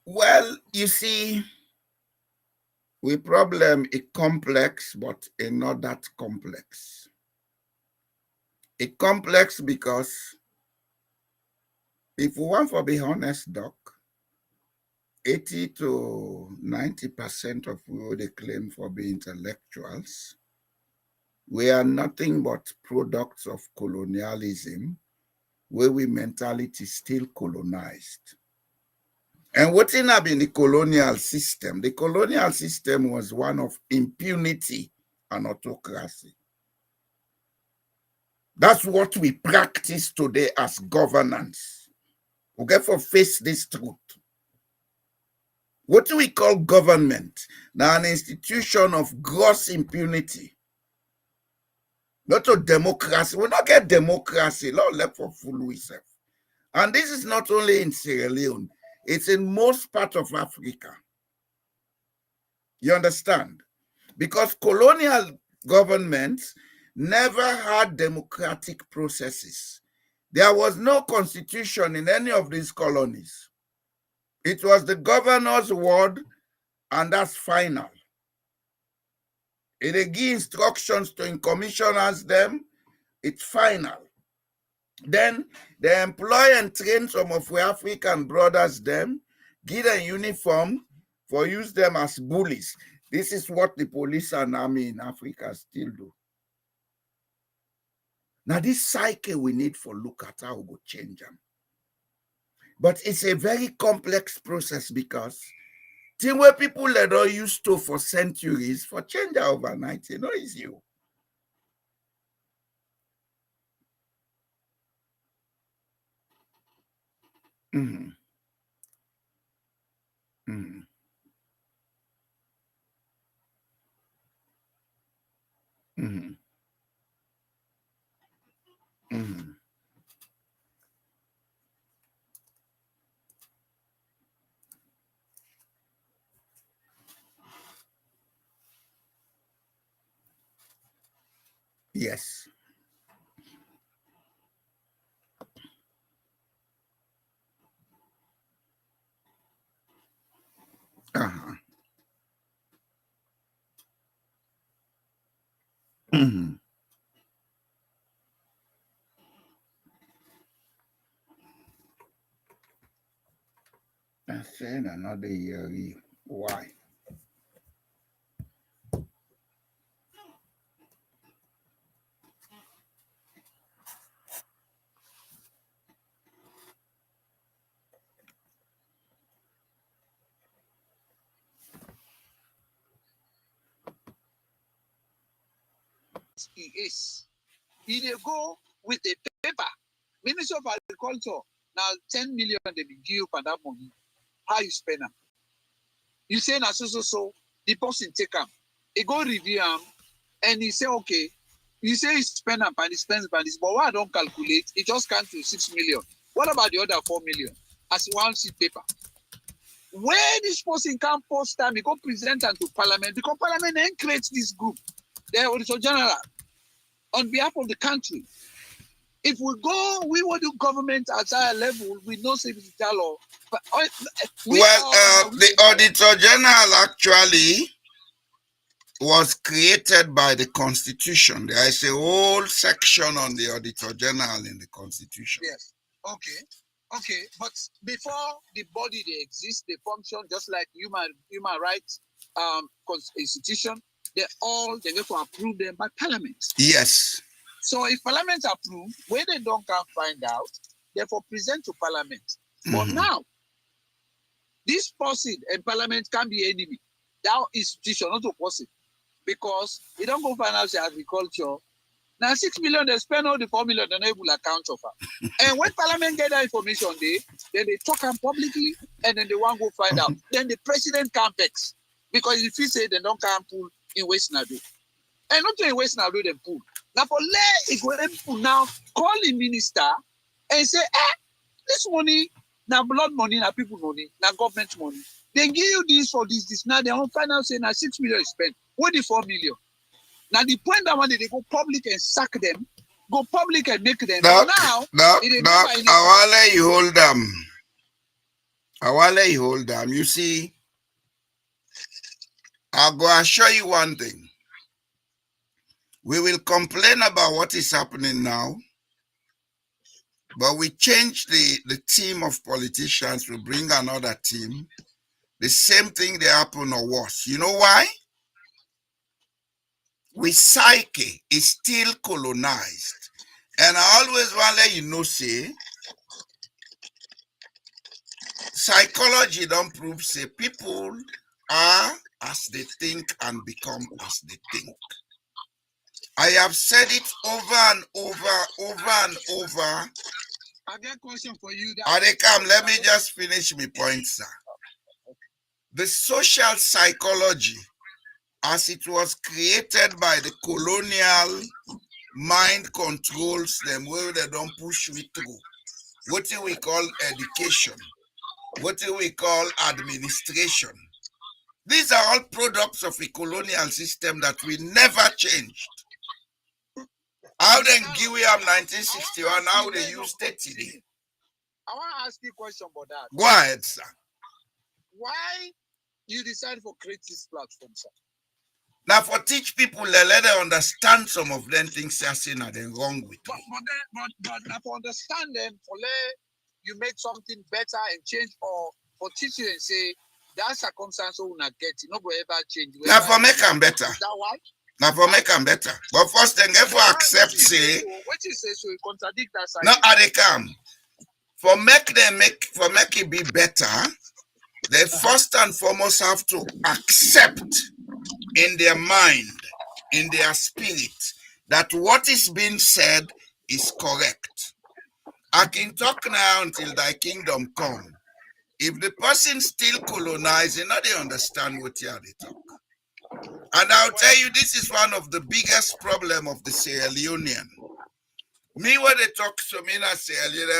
[SPEAKER 3] Well, you see, we problem is complex, but it's not that complex. It's complex because if we want to be honest, Doc, 80 to 90% of who they claim for being intellectuals We are nothing but products of colonialism, where we mentality still colonized. And what in been the colonial system? The colonial system was one of impunity and autocracy. That's what we practice today as governance. We therefore face this truth. What do we call government? Now, an institution of gross impunity. Not a democracy. We don't get democracy. Lord, left for fool we serve. And this is not only in Sierra Leone, it's in most parts of Africa. You understand? Because colonial governments never had democratic processes. There was no constitution in any of these colonies. It was the governor's word, and that's final. If they give instructions to commissioners them, it's final. Then they employ and train some of our African brothers them, give them uniform for use them as bullies. This is what the police and army in Africa still do. Now this cycle we need for look at how we go change them. But it's a very complex process because thing where people that are used to for centuries for change overnight, you know, is you. Mm-hmm. Mm-hmm. Mm-hmm. Mm-hmm. Yes. Uh-huh. Mm-hmm. That's saying another year. Why?
[SPEAKER 4] He is. He dey go with a paper. Minister of Agriculture, now 10 million they be give you for that money. How you spend them? You say na so, the person take them. He go review them and he say, okay, you say he spend them and he spends by this, but what I don't calculate, it just comes to 6 million. What about the other 4 million? As one sheet paper. Where this person can post time, he go present them to Parliament because Parliament then creates this group, the Auditor General, on behalf of the country. If we go, we will do government at higher level with no safety law. But
[SPEAKER 3] The Auditor General actually was created by the Constitution. There is a whole section on the Auditor General in the Constitution.
[SPEAKER 4] Yes. Okay. But before the body they exist, they function just like human rights institution. They get to approve them by Parliament.
[SPEAKER 3] Yes.
[SPEAKER 4] So if Parliament approve, when they don't come find out, therefore present to Parliament. But now, this person and Parliament can be enemy. That institution not a person. Because it don't go finance agriculture. Now 6 million, they spend all the 4 million, they will account of her. And when Parliament get that information, then they talk them publicly, and then they want to go find out. Then the president can vex. Because if he say they don't come pull in West Nadu. And not in West Nadu, they pull. Now for let now call the minister and say, this money, now blood money, now people money, now government money. They give you this for this. Now they don't find out say now 6 million is spent. What the 4 million? Now the point that one they go public and sack them, go public and make them.
[SPEAKER 3] Now, I will let you hold them. I will let you hold them. You see, I'll go assure you one thing. We will complain about what is happening now, but we change the team of politicians, we bring another team. The same thing they happen or worse. You know why? with psyche is still colonized. And I always want to let you know, say, psychology don't prove, say, people are as they think and become as they think. I have said it over and over.
[SPEAKER 4] I got a question for you.
[SPEAKER 3] Adekam, let me just finish my point, sir. The social psychology, as it was created by the colonial mind controls them where they don't push me through. What do we call education? What do we call administration? These are all products of a colonial system that we never changed. How then give we have 1961, how they use it today?
[SPEAKER 4] I want to ask you a question about that.
[SPEAKER 3] Go ahead, sir.
[SPEAKER 4] Why you decide for create this platform, sir?
[SPEAKER 3] Now, for teach people, let them understand some of them things they are saying are then wrong with
[SPEAKER 4] But now for understand them, for let you make something better and change, or for teach you and say that circumstance will not get it, not go ever change.
[SPEAKER 3] Now, for make them better.
[SPEAKER 4] Is that why?
[SPEAKER 3] Now, for make them better. But first, then, if we accept, say,
[SPEAKER 4] what you say, so you contradict that side.
[SPEAKER 3] no, they come. For make it be better, they first and foremost have to accept in their mind, in their spirit, that what is being said is correct. I can talk now until thy kingdom come. If the person still colonizing, now they understand what you are they talk. And I'll tell you, this is one of the biggest problem of the Sierra Leonean. Me when they talk to me na Sierra Leone,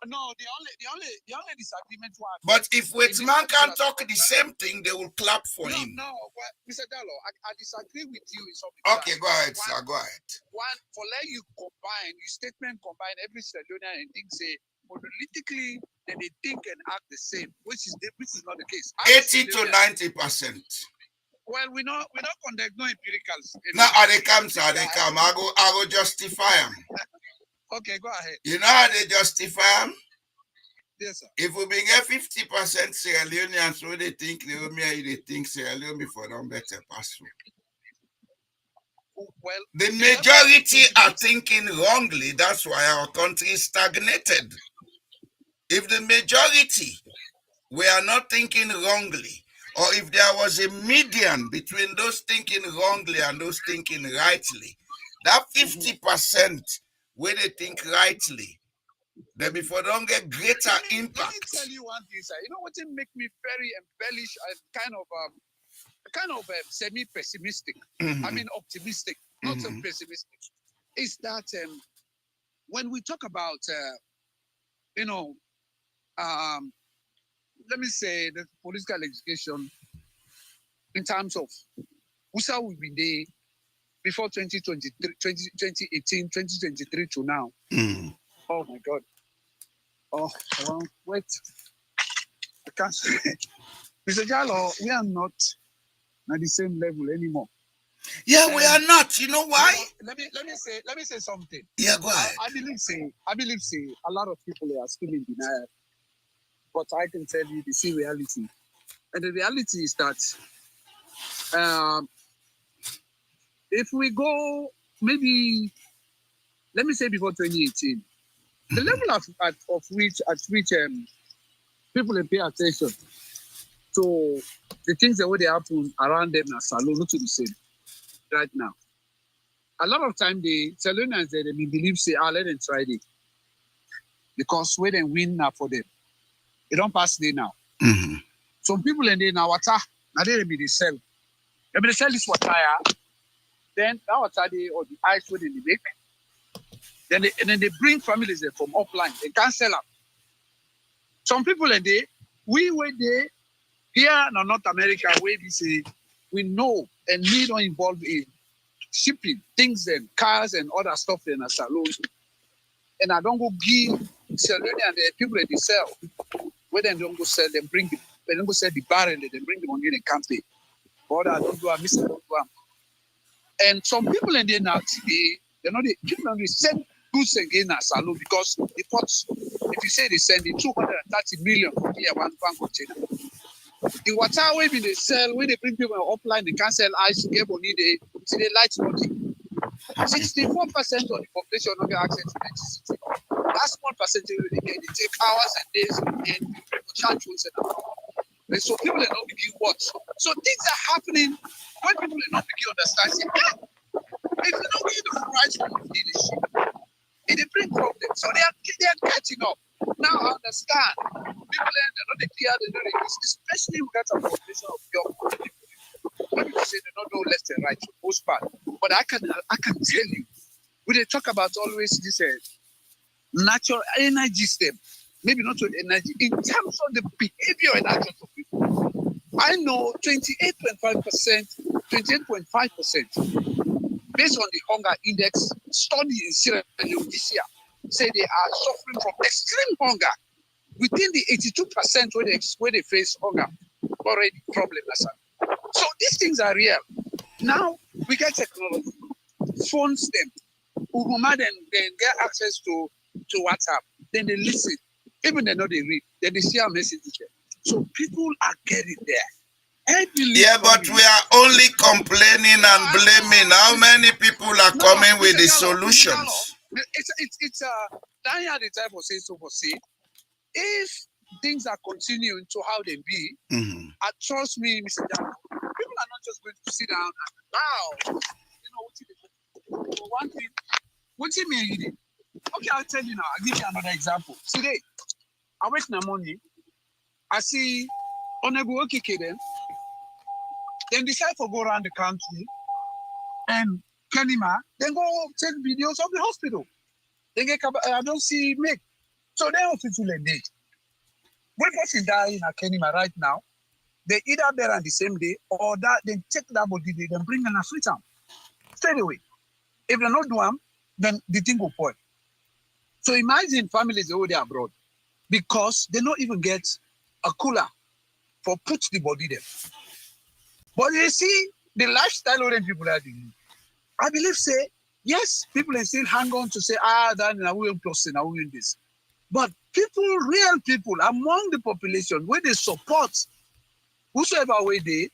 [SPEAKER 4] no, the only disagreement was.
[SPEAKER 3] But if white man can talk the same thing, they will clap for him.
[SPEAKER 4] No, well, Mr. Dallo, I disagree with you in some.
[SPEAKER 3] Okay, go ahead, sir. Go ahead.
[SPEAKER 4] One, for let you combine, your statement combine every Sierra Leonean and think say politically, then they think and act the same, which is not the case.
[SPEAKER 3] 80 to 90%.
[SPEAKER 4] Well, we not conduct no empiricals.
[SPEAKER 3] Now, they come. I go justify them.
[SPEAKER 4] Okay, go ahead.
[SPEAKER 3] You know how they justify them?
[SPEAKER 4] Yes, sir.
[SPEAKER 3] If we bring 50% Sierra Leoneans, so they think they think Sierra Leone before them better pass through.
[SPEAKER 4] Well,
[SPEAKER 3] the majority are thinking wrongly. That's why our country is stagnated. If the majority were not thinking wrongly, or if there was a median between those thinking wrongly and those thinking rightly, that 50% where they think rightly, then before don't get greater impact.
[SPEAKER 4] Let me tell you one thing, sir. You know what make me very embellish and kind of semi-pessimistic. I mean optimistic, not so pessimistic. Is that when we talk about let me say the political education in terms of USA will be there before 2023, 2018, 2023 to now. Oh my God. Oh, well, wait. I can't say. Mr. Jallo, we are not at the same level anymore.
[SPEAKER 3] Yeah, we are not. You know why?
[SPEAKER 4] Let me say something.
[SPEAKER 3] Yeah, go ahead.
[SPEAKER 4] I believe a lot of people are still in denial. But I can tell you the reality. And the reality is that if we go maybe, let me say before 2018, the level at which people pay attention to the things that they happen around them as Salon, not to the same right now. A lot of time the Salonians they believe say, let them try it. Because when they win now for them, they don't pass there now. Some people in there now water, now they be sell. They sell this water, then that water they or the ice where they make. Then they bring families from upline. They can't sell up. Some people in there, we were there here in North America where we say we know and we don't involve in shipping things and cars and other stuff in a salon. And I don't go give salon and the people that they sell. Where they don't go sell, they don't go sell the barrel, they bring the money in the campaign. But I don't do a mistake. And some people in there now today, people don't send goods again as salon because the ports, if you say they send the 230 million from here one container. The water wey be dey sell, wey dey bring people upline, they can't sell ice to get money, they light money. 64% of the population no get access to electricity. That small percentage wey they get, they take hours and days and charge wholesale. And so people are not begin what. So things are happening when people are not begin understand. Say, if you don't get the right form of leadership, it bring problems. So they are catching up. Now I understand. People are not clear, they don't exist, especially with that population of young people. When people say they don't know left and right for the most part. But I can tell you, when they talk about always this natural energy step, maybe not with energy, in terms of the behavior and actions of people. I know 28.5%, 28.5%, based on the hunger index study in Sierra Leone this year, say they are suffering from extreme hunger within the 82% where they face hunger already problem. So these things are real. Now we get technology, phones them, Uhuma then get access to WhatsApp, then they listen. Even they know they read, then they see our messages there. So people are getting there.
[SPEAKER 3] Yeah, but we are only complaining and blaming. How many people are coming with the solutions?
[SPEAKER 4] It's Daniel the type of say so for say. If things are continuing to how they be, trust me, Mr. Daniel, people are not just going to sit down and one thing, what you mean? Okay, I'll tell you now. I'll give you another example. Today, I wake in the morning, I see Honorable Okike then decide to go around the country and Kenima, then go take videos of the hospital. They get I don't see make. So they hospital a day. When person die in a Kenima right now, they either there on the same day or that they check that body, they then bring an African straight away. If they not do them, then the thing will point. So imagine families over there abroad because they don't even get a cooler for put the body there. But you see, the lifestyle of people are doing. I believe, say, yes, people are still hang on to say, that I will plus I will this. But people, real people among the population, where they support whosoever way they,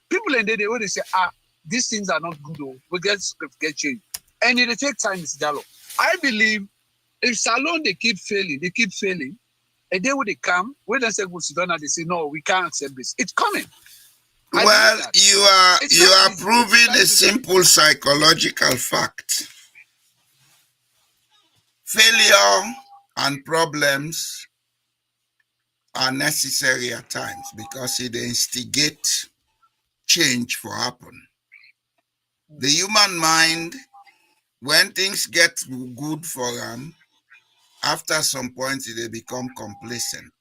[SPEAKER 4] people in there, where they say, these things are not good, we get change. And it take time, Mr. Jallo. I believe if Salon they keep failing, and then when they come, when they say, they say, no, we can't accept this. It's coming.
[SPEAKER 3] Well, you are proving a simple psychological fact. Failure and problems are necessary at times because it instigates change for happen. The human mind, when things get good for them, after some point they become complacent.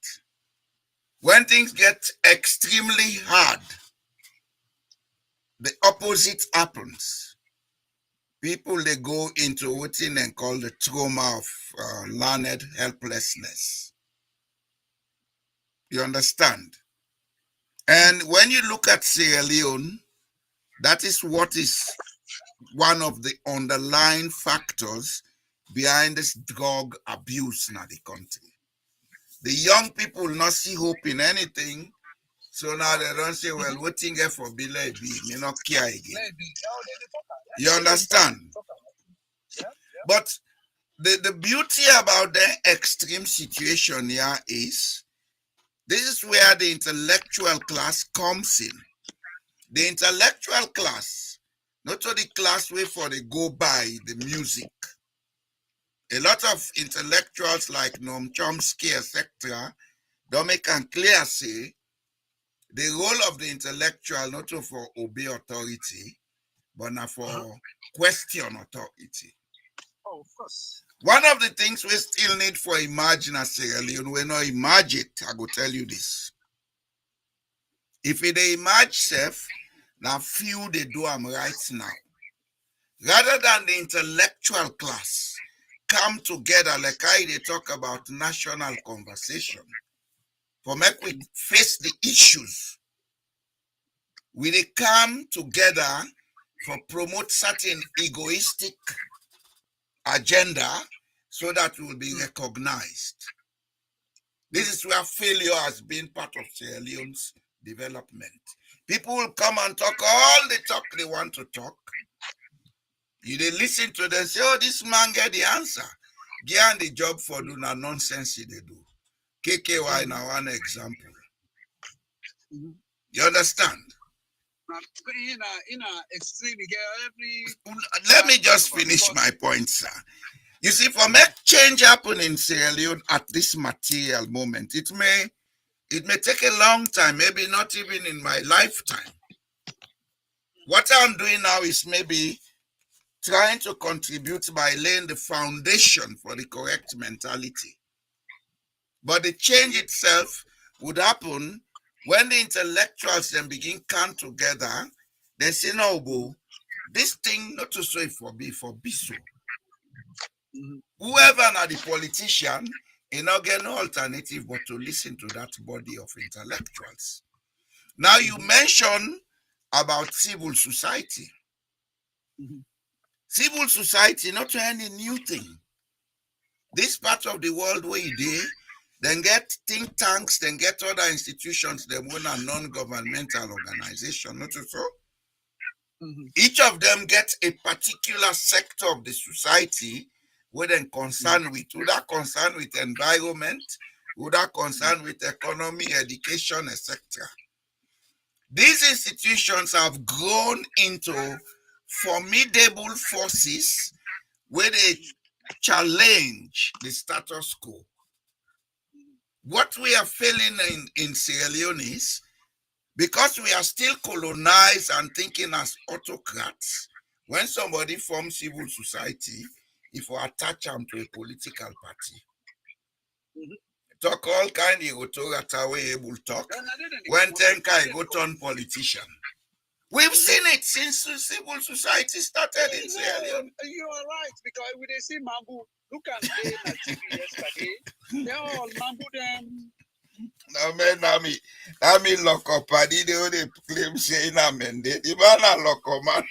[SPEAKER 3] When things get extremely hard, the opposite happens. People, they go into what they call the trauma of learned helplessness. You understand? And when you look at Sierra Leone, that is what is one of the underlying factors behind this drug abuse in the country. The young people not see hope in anything, so now they don't say, well, what thing for Billy be, me not care again. You understand? But the beauty about the extreme situation here is, this is where the intellectual class comes in. The intellectual class, not only class way for they go by the music. A lot of intellectuals like Noam Chomsky, etc., don't make it clear say the role of the intellectual not only for obey authority, but not for question authority.
[SPEAKER 4] Oh, of course.
[SPEAKER 3] One of the things we still need for imagine as Sierra Leone, we not imagine it, I go tell you this. If it imagine self, now few they do them right now. Rather than the intellectual class come together, like they talk about national conversation, for make we face the issues, we they come together for promote certain egoistic agenda so that we will be recognized. This is where failure has been part of Sierra Leone's development. People will come and talk all the talk they want to talk. You they listen to them, say, oh, this man get the answer. Get the job for doing a nonsense they do. KKY now one example. You understand?
[SPEAKER 4] In a extreme, every.
[SPEAKER 3] Let me just finish my point, sir. You see, for make change happen in Sierra Leone at this material moment, it may take a long time, maybe not even in my lifetime. What I'm doing now is maybe trying to contribute by laying the foundation for the correct mentality. But the change itself would happen when the intellectuals then begin come together. They say, no, boo, this thing not to say for be so. Whoever are the politician, you not get no alternative but to listen to that body of intellectuals. Now you mention about civil society. Civil society not any new thing. This part of the world where you did, then get think tanks, then get other institutions, then one a non-governmental organization, not so. Each of them gets a particular sector of the society where they're concerned with, whether concerned with environment, whether concerned with economy, education, etc. These institutions have grown into formidable forces where they challenge the status quo. What we are failing in Sierra Leone is because we are still colonized and thinking as autocrats. When somebody forms civil society, if we attach them to a political party, talk all kind of autocrat way able talk. When Tenka go turn politician. We've seen it since civil society started in Sierra Leone.
[SPEAKER 4] You are right, because when they see Mambu, look at them at TV yesterday. They're all Mambu them.
[SPEAKER 3] I mean, lock up. I did the claim saying amen. The man a lock up, man.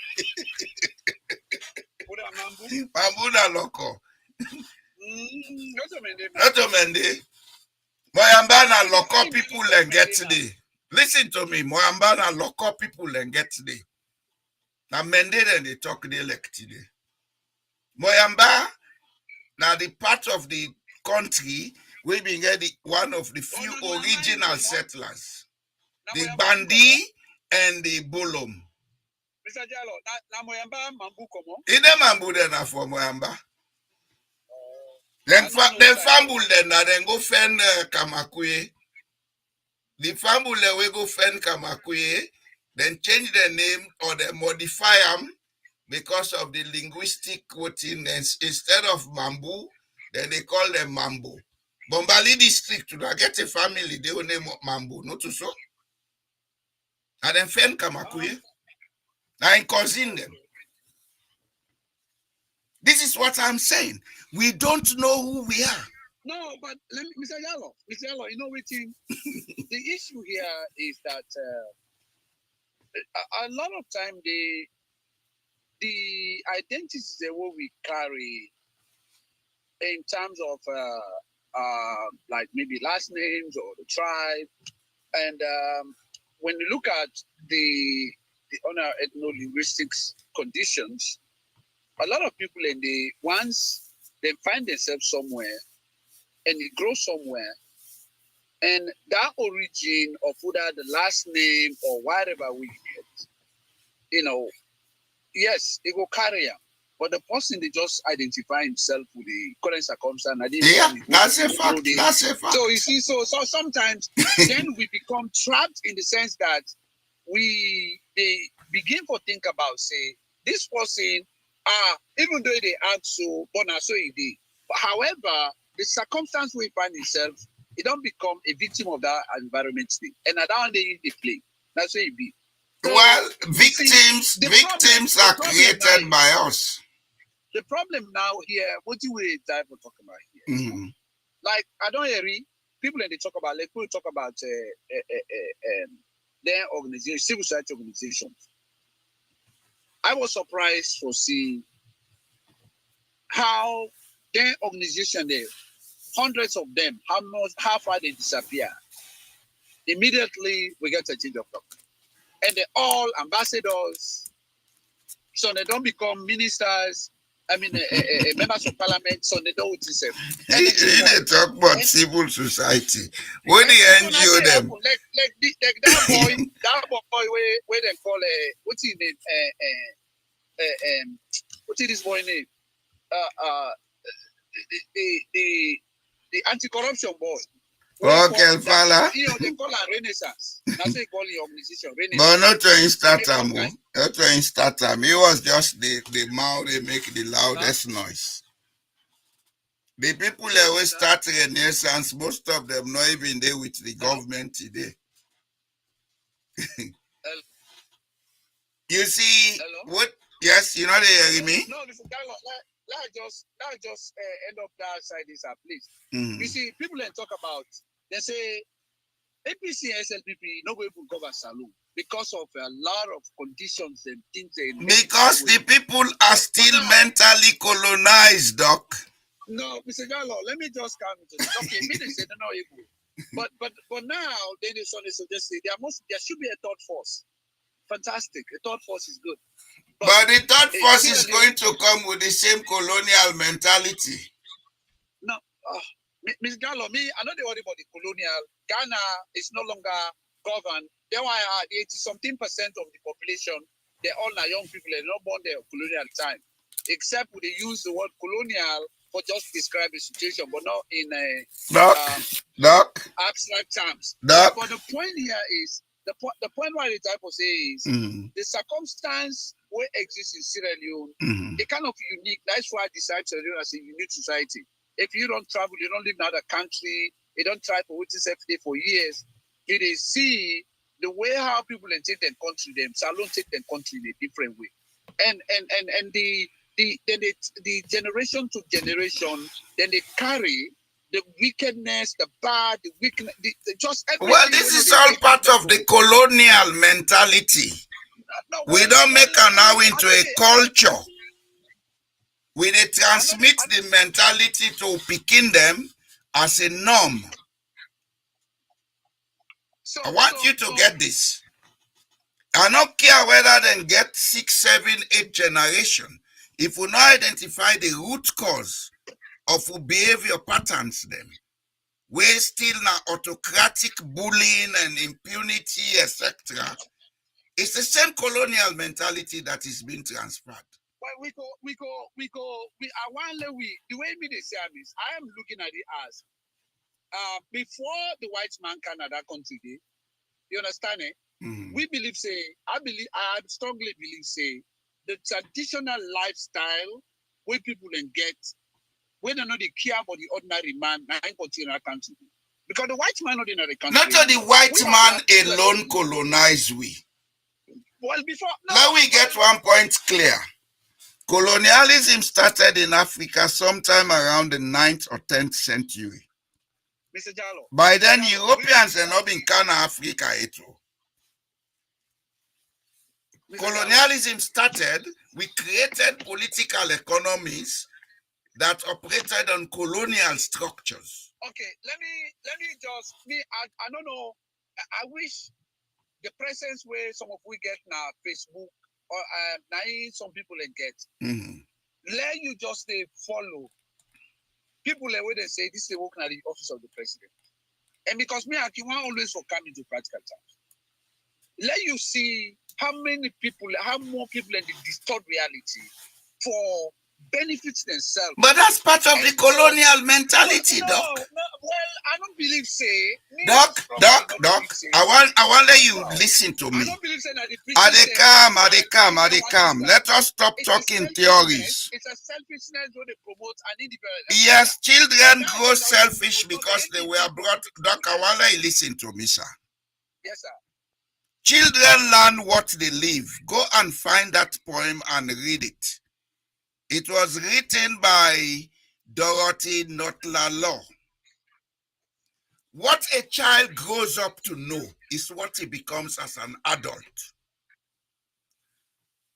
[SPEAKER 3] Mambu na lock up. Not a mende. Moyamba na lock up people and get today. Listen to me, Moyamba na lock up people and get today. Now mende then they talk they elect today. Moyamba now the part of the country we been getting one of the few original settlers. The Bandi and the Bolom.
[SPEAKER 4] Mr. Jallo, na Moyamba Mambu komo?
[SPEAKER 3] Ine Mambu then for Moyamba. Then famble then go fend Kamakwe. The family we go fend Kamakwe, then change the name or they modify them because of the linguistic quoting. Instead of Mambu, then they call them Mambo. Bombali district, to get a family, they will name Mambu, not so. And then fend Kamakwe. I'm causing them. This is what I'm saying. We don't know who we are.
[SPEAKER 4] No, but let me, Mr. Jallo, you know what? The issue here is that a lot of time the identities that what we carry in terms of like maybe last names or the tribe, and when you look at the honor ethno-linguistics conditions, a lot of people once they find themselves somewhere and it grows somewhere, and that origin of whether the last name or whatever we get, yes, it will carry on. But the person they just identify himself with the current circumstance.
[SPEAKER 3] That's a fact. That's a fact.
[SPEAKER 4] So you see, so sometimes then we become trapped in the sense that they begin to think about, say, this person, even though they act so, but not so it did. But however, the circumstance we find itself, it don't become a victim of that environment thing. And at that one they play. That's where it be. So,
[SPEAKER 3] well, victims are created by us.
[SPEAKER 4] The problem now here, what do we type of talk about here?
[SPEAKER 3] Mm-hmm.
[SPEAKER 4] Like I don't hear people and they talk about their organization, civil society organizations. I was surprised to see how their organization there, hundreds of them, how far they disappear. immediately we get a change of government. And they're all ambassadors, so they don't become ministers, members of parliament, so they don't say anything.
[SPEAKER 3] They talk about civil society. When the NGO them.
[SPEAKER 4] Like that boy where they call what's his name? What's his boy name? The anti-corruption boy.
[SPEAKER 3] Okay, fella.
[SPEAKER 4] They call her Renaissance. That's what they call the organization. Renaissance.
[SPEAKER 3] But not to Instagram. Not to Instagram. He was just the mouth they make the loudest noise. The people that will start Renaissance, most of them not even there with the government today. You see what? Yes, you know they hear me.
[SPEAKER 4] No, listen, let's just end up that side is a place. You see, people then talk about, they say APC and SLPP no go even cover saloon because of a lot of conditions and things.
[SPEAKER 3] Because the people are still mentally colonized, Doc.
[SPEAKER 4] No, Mr. Gallo, let me just come into this. Okay, me they say they're not able. But now they suggest there should be a third force. Fantastic. A third force is good.
[SPEAKER 3] But the third force is going to come with the same colonial mentality.
[SPEAKER 4] No, Ms. Gallo, I know they worry about the colonial. Ghana is no longer governed. There are 80-something% of the population. They're all now young people. They're not born there colonial time. Except they use the word colonial for just describe the situation, but not in abstract terms. But the point here is, the point why the type of say is the circumstance where exists in Sierra Leone, a kind of unique. That's why I decided Sierra Leone as a unique society. If you don't travel, you don't live in another country, you don't try for which is every day for years, you they see the way how people take their country, them Salon take their country in a different way, and the generation to generation, then they carry the wickedness, the bad, the weakness, just everything.
[SPEAKER 3] Well, this is all part of the colonial mentality. We don't make an now into a culture. We they transmit the mentality to picking them as a norm. I want you to get this. I don't care whether they get 6, 7, 8 generation. If we not identify the root cause of behavior patterns, them we still now autocratic bullying and impunity, etc. It's the same colonial mentality that is being transferred.
[SPEAKER 4] Well, the way me they say this, I am looking at it as before the white man came to that country, you understand it? We believe, I strongly believe, the traditional lifestyle where people then get, when they know they care about the ordinary man, I continue in our country. Because the white man not in the country.
[SPEAKER 3] Not only the white man alone colonize we.
[SPEAKER 4] Well, before
[SPEAKER 3] now we get one point clear. Colonialism started in Africa sometime around the 9th or 10th century.
[SPEAKER 4] Mr. Jallo.
[SPEAKER 3] By then, Europeans are not in Ghana, Africa, Colonialism started, we created political economies that operated on colonial structures.
[SPEAKER 4] Okay, let me just I don't know. I wish the presence where some of we get now Facebook or now some people get. Let you just follow people where they say this is working at the office of the president. And because me, I can always for come into practical terms. Let you see how more people in the distorted reality for benefits themselves.
[SPEAKER 3] But that's part of the colonial mentality, Doc.
[SPEAKER 4] No, well, I don't believe
[SPEAKER 3] Doc, I want let you listen to me.
[SPEAKER 4] I don't believe that
[SPEAKER 3] they come. Let us stop talking theories.
[SPEAKER 4] It's a selfishness where they promote an independent.
[SPEAKER 3] Yes, children grow selfish because they were brought. Doc, I want let you listen to me, sir.
[SPEAKER 4] Yes, sir.
[SPEAKER 3] Children learn what they live. Go and find that poem and read it. It was written by Dorothy Notla Law. What a child grows up to know is what he becomes as an adult.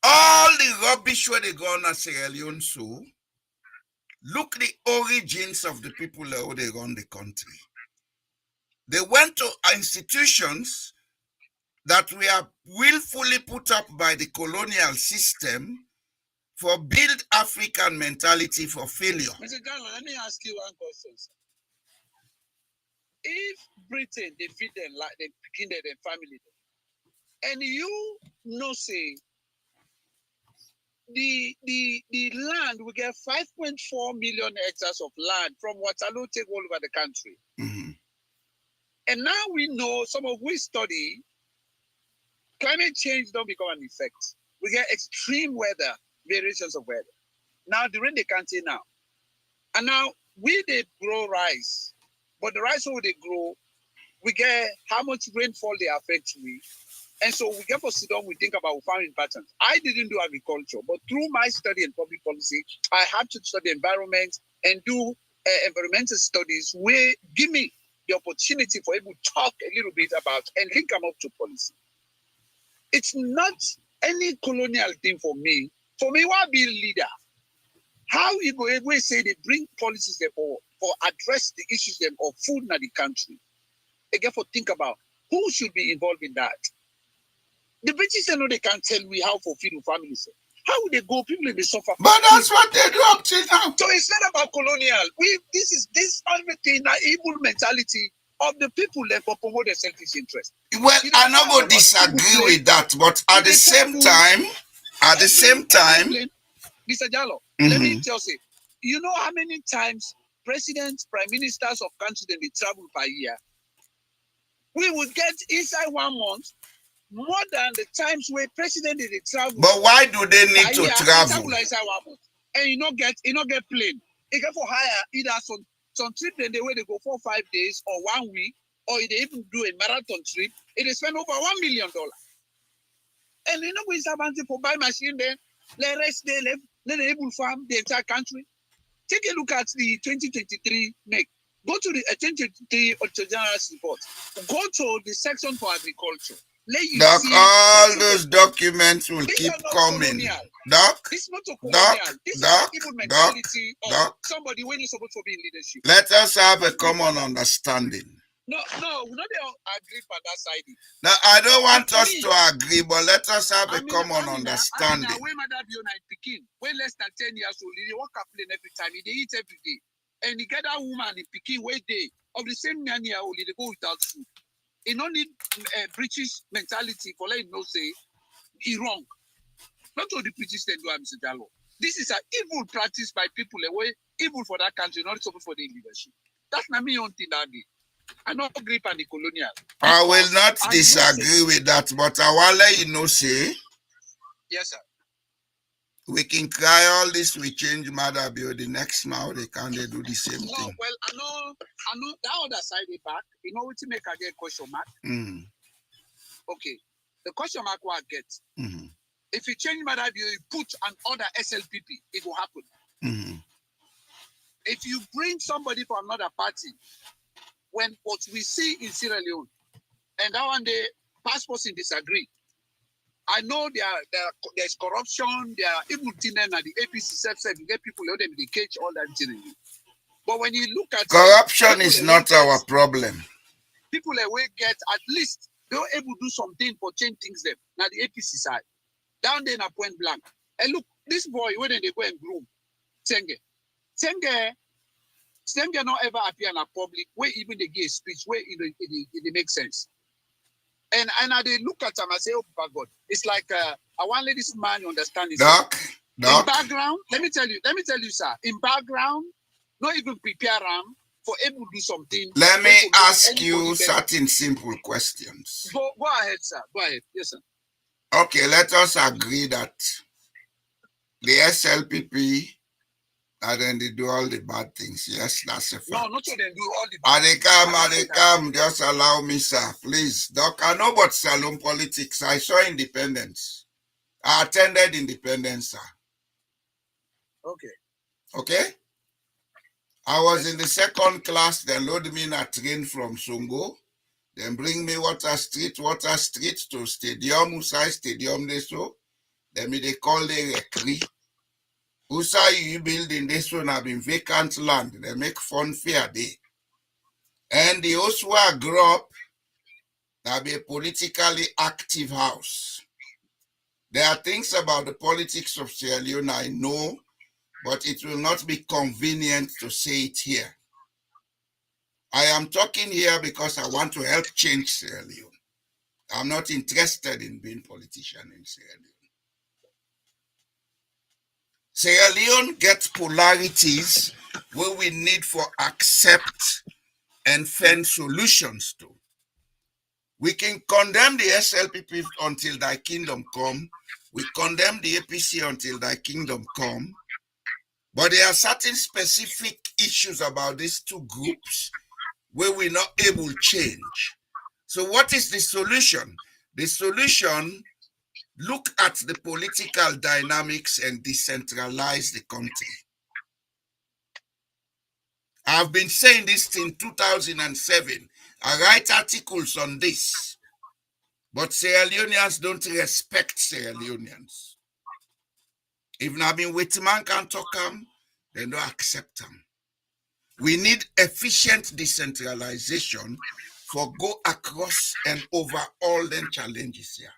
[SPEAKER 3] All the rubbish where they go on as Sierra Leone, so look the origins of the people who they run the country. They went to institutions that were willfully put up by the colonial system for build African mentality for failure.
[SPEAKER 4] Mr. Gallo, let me ask you one question, sir. If Britain, they feed them like they begin their family, and you know say the land we get 5.4 million hectares of land from Waterloo take all over the country.
[SPEAKER 3] Mm-hmm.
[SPEAKER 4] And now we know some of we study climate change don't become an effect. We get extreme weather, variations of weather. Now during the country now. And now we they grow rice, but the rice how they grow, we get how much rainfall they affect we. And so we get to sit down, we think about farming patterns. I didn't do agriculture, but through my study in public policy, I had to study environment and do environmental studies where give me the opportunity for able to talk a little bit about and link them up to policy. It's not any colonial thing for me. For me, why be leader? How you go everywhere say they bring policies there for address the issues them of food in the country. Again, for think about who should be involved in that. The British say no, they can't tell me how to feed families. How would they go? People will suffer.
[SPEAKER 3] But that's what they do up to now.
[SPEAKER 4] So it's not about colonial. This everything that evil mentality of the people that for promote their selfish interest.
[SPEAKER 3] Well, I'm not going to disagree with that, but at the same time,
[SPEAKER 4] Mr. Jallo, let me tell you, you know how many times presidents, prime ministers of countries they travel per year? We would get inside 1 month more than the times where president did travel.
[SPEAKER 3] But why do they need to travel?
[SPEAKER 4] And you not get plane. You get for hire either some trip then the way they go 4 or 5 days or 1 week, or they even do a marathon trip. They spend over $1 million. And you know we have for buy machine then let rest they let the able farm the entire country. Take a look at the 2023 NEC. Go to the 2023 General report. Go to the section for agriculture.
[SPEAKER 3] Doc, all those documents will keep coming. Doc,
[SPEAKER 4] this is not a colonial. This is an evil mentality of somebody when you're supposed to be in leadership.
[SPEAKER 3] Let us have a common understanding.
[SPEAKER 4] No, we don't agree for that side.
[SPEAKER 3] Now, I don't want us to agree, but let us have a common understanding.
[SPEAKER 4] When Mother Leone-An Pekin, when less than 10 years old, they walk up plane every time, they eat every day. And you get that woman in Pekin, where they, of the same 9 year old, they go without food. You don't need British mentality for letting know say it's wrong. Not all the British they do, Mr. Jallo. This is an evil practice by people, a way evil for that country, not so for the leadership. That's not me on thing that day. I don't agree on the colonial.
[SPEAKER 3] I will not disagree with that, but I will let you know, say.
[SPEAKER 4] Yes, sir.
[SPEAKER 3] We can cry all this, we change Mother Bill, the next mouth, they can't do the same thing.
[SPEAKER 4] Well, I know that other side is back. You know what to make a get question mark? Okay. The question mark will get. If you change Mother Bill, you put an order SLPP, it will happen. If you bring somebody from another party, when what we see in Sierra Leone, and that one the passports disagree. I know there's corruption, there are evil things and the APC self you get people let them in the cage, all that thing. But when you look at
[SPEAKER 3] corruption is not our problem.
[SPEAKER 4] People will get at least they're able to do something for change things them. Now the APC side. Down there in a point blank. And look, this boy, when they go and groom, Senge not ever appear in a public where even they give a speech where it makes sense. And they look at him and say, oh my God, it's like I want let this man understand this.
[SPEAKER 3] Doc.
[SPEAKER 4] In background, let me tell you, sir. In background, not even prepare him for able to do something.
[SPEAKER 3] Let me ask you certain simple questions.
[SPEAKER 4] Go ahead, sir. Go ahead. Yes, sir.
[SPEAKER 3] Okay, let us agree that the SLPP and then they do all the bad things. Yes, that's a fact.
[SPEAKER 4] No, not so they do all the bad things.
[SPEAKER 3] They come. Just allow me, sir. Please. Doc, I know about salon politics. I saw independence. I attended independence, sir. Okay? I was in the second class. They load me in a train from Songo. Then bring me Water Street to Stadium, Usai Stadium, Then they call the Recre. Usai you building this one have been vacant land. They make fun fair day. And the house where I grew up, that be a politically active house. There are things about the politics of Sierra Leone I know, but it will not be convenient to say it here. I am talking here because I want to help change Sierra Leone. I'm not interested in being a politician in Sierra Leone. Sierra Leone gets polarities where we need for accept and find solutions to. We can condemn the SLPP until thy kingdom come. We condemn the APC until thy kingdom come. But there are certain specific issues about these two groups where we're not able to change. So what is the solution? The solution, look at the political dynamics and decentralize the country. I've been saying this since 2007. I write articles on this. But Sierra Leoneans don't respect Sierra Leoneans. If not been waiting man can talk them, they don't accept them. We need efficient decentralization for go across and over all them challenges here.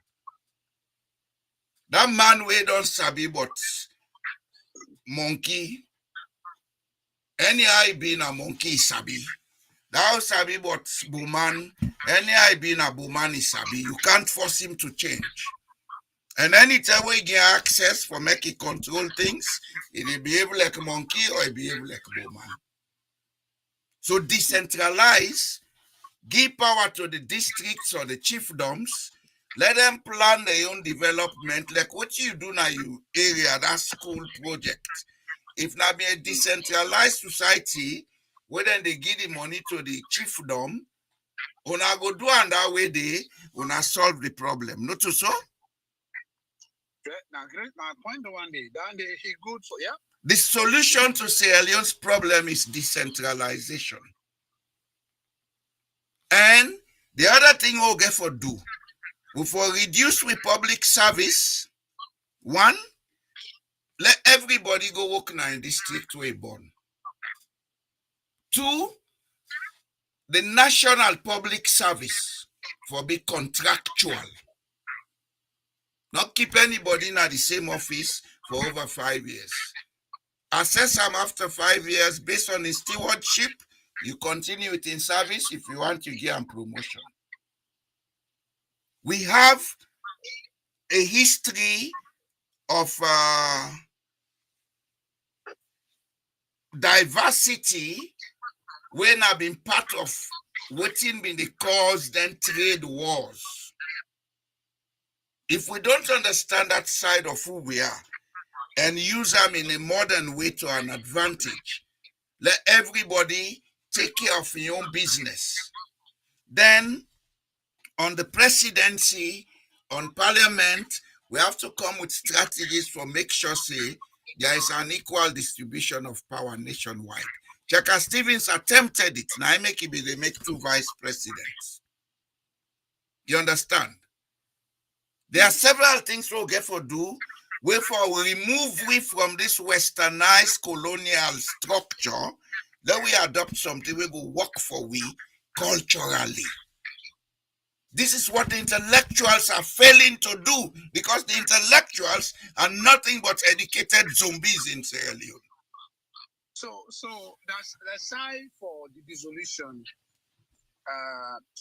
[SPEAKER 3] That man we don't sabi but monkey. Any being a monkey is sabi. That sabi but buman. Any being a buman is sabi. You can't force him to change. And anytime we get access for making control things, it will behave like a monkey or it behave like a bowman. So decentralize, give power to the districts or the chiefdoms, let them plan their own development, like what you do now, you area, that school project. If not be a decentralized society, where then they give the money to the chiefdom, una go do and that way they una solve the problem. Not so?
[SPEAKER 4] Now, point one day, he good for yeah.
[SPEAKER 3] The solution to Sierra Leone's problem is decentralization. And the other thing we'll get for do, we for reduce with public service. One, let everybody go work now in district where born. Two, the national public service for be contractual. Not keep anybody in the same office for over 5 years. Assess them after 5 years based on his stewardship. You continue it in service if you want to get a promotion. We have a history of diversity when I've been part of waiting been the cause then trade wars. If we don't understand that side of who we are and use them in a modern way to an advantage, let everybody take care of your own business. Then on the presidency, on parliament, we have to come with strategies for make sure say there is an equal distribution of power nationwide. Checker Stevens attempted it. Now I make it be they make 2 vice presidents. You understand? There are several things we'll get for do. Wherefore we remove we from this westernized colonial structure. Then we adopt something we go work for we culturally. This is what the intellectuals are failing to do because the intellectuals are nothing but educated zombies in Sierra Leone.
[SPEAKER 4] So that's aside for the dissolution,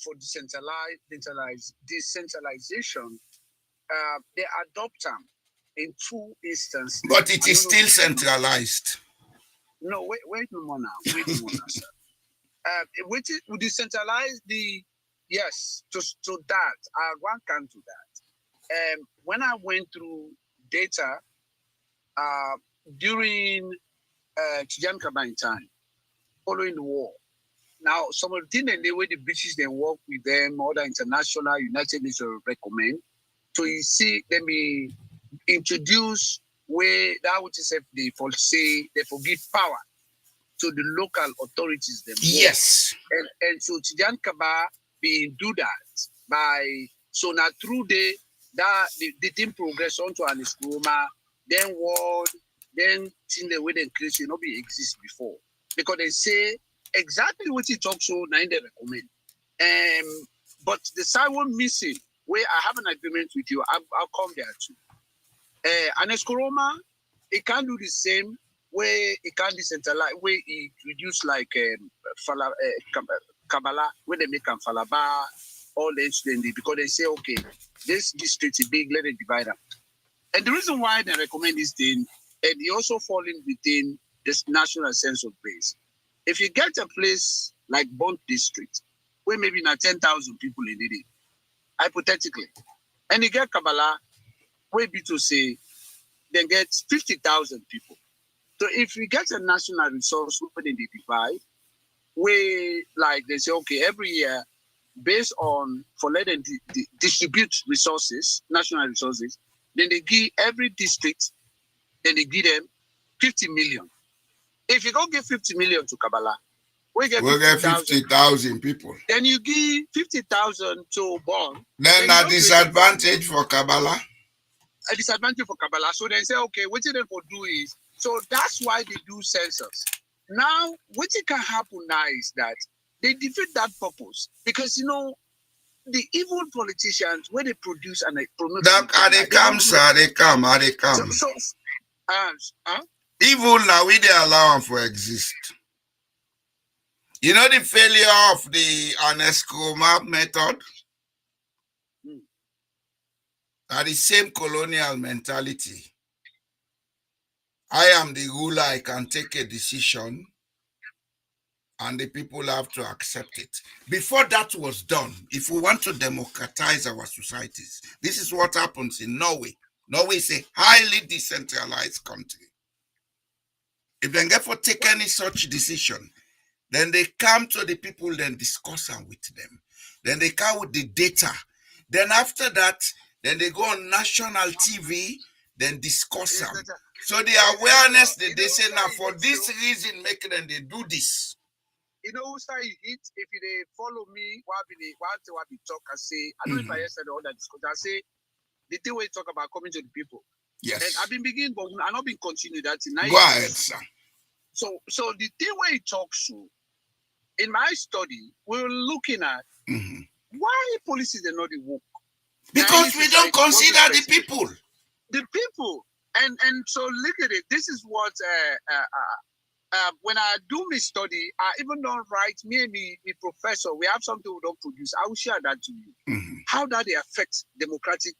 [SPEAKER 4] for decentralization, they adopt them in 2 instances.
[SPEAKER 3] But it is still centralized.
[SPEAKER 4] No, wait no more now. Wait no more now, sir. We decentralize the yes to that. One can do that. When I went through data during Tijan Kabine time, following the war. Now, some of the things and the way the British they work with them, other international United Nations recommend. So you see, let me introduce where that which is they for say they forgive power to the local authorities themselves.
[SPEAKER 3] Yes.
[SPEAKER 4] And so Tijan Kaba being do that by so now through the thing progress onto an Iskroma, then word, then thing the way they create not be exist before. Because they say exactly what he talks so now they recommend. But the side one missing where I have an agreement with you, I'll come there too. An Escoroma, it can do the same way it can decentralize, where it reduce like Kabbalah, where they make Falaba, all the incidents, because they say, okay, this district is big, let it divide up. And the reason why they recommend this thing, and it also falling within this national sense of place. If you get a place like Bond District, where maybe not 10,000 people in it, hypothetically, and you get Kabbalah, where be to say, then get 50,000 people. So if we get a national resource where they divide, where like they say, okay, every year, based on for let them distribute resources, national resources, then they give every district, then they give them 50 million. If you don't give 50 million to Kabbalah, we get
[SPEAKER 3] 50,000 people.
[SPEAKER 4] Then you give 50,000 to Bond.
[SPEAKER 3] Then a disadvantage for Kabbalah.
[SPEAKER 4] A disadvantage for Kabbalah. So they say, okay, what they for do is, so that's why they do census. Now, what it can happen now is that they defeat that purpose because the evil politicians when they produce and they promote.
[SPEAKER 3] They come. Evil now we they allow them for exist. You know the failure of the Escoroma method? Are the same colonial mentality. I am the ruler, I can take a decision, and the people have to accept it. Before that was done, if we want to democratize our societies, this is what happens in Norway. Norway is a highly decentralized country. If they therefore take any such decision, then they come to the people, then discuss them with them. Then they come with the data. Then after that, then they go on national TV, then discuss them. So the awareness that they say now for this reason, make them they do this.
[SPEAKER 4] You know who say it? If they follow me, what we talk, I say, I don't know if I said all that discussion. I say the thing we talk about coming to the people.
[SPEAKER 3] Yes.
[SPEAKER 4] And I've been beginning, but I've not been continuing that tonight.
[SPEAKER 3] Go ahead, sir.
[SPEAKER 4] So the thing where he talks to, in my study, we're looking at why policies are not the work.
[SPEAKER 3] Because we don't consider the people.
[SPEAKER 4] The people. And so look at it. This is what when I do my study, I even don't write me and me professor. We have something we don't produce. I will share that to you. How that they affect democratic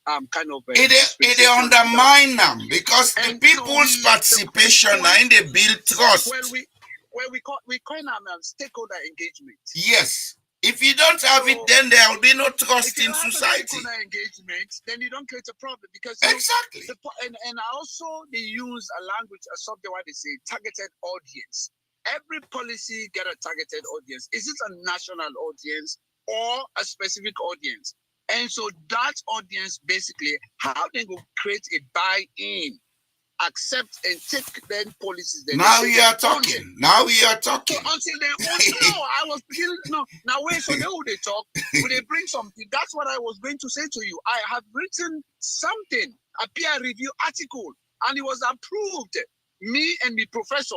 [SPEAKER 4] kind of.
[SPEAKER 3] It undermine them because the people's participation in the build trust.
[SPEAKER 4] Well, we call them stakeholder engagement.
[SPEAKER 3] Yes. If you don't have it, then there will be no trust in society.
[SPEAKER 4] If you don't have engagement, then you don't create a problem because
[SPEAKER 3] exactly.
[SPEAKER 4] And also they use a language, a subject where they say targeted audience. Every policy get a targeted audience. Is it a national audience or a specific audience? And so that audience basically how they will create a buy-in, accept and take then policies.
[SPEAKER 3] Now you are talking. Now we are talking.
[SPEAKER 4] So until they I was beginning now wait, so now they talk, will they bring something? That's what I was going to say to you. I have written something, a peer review article, and it was approved. Me and the professor,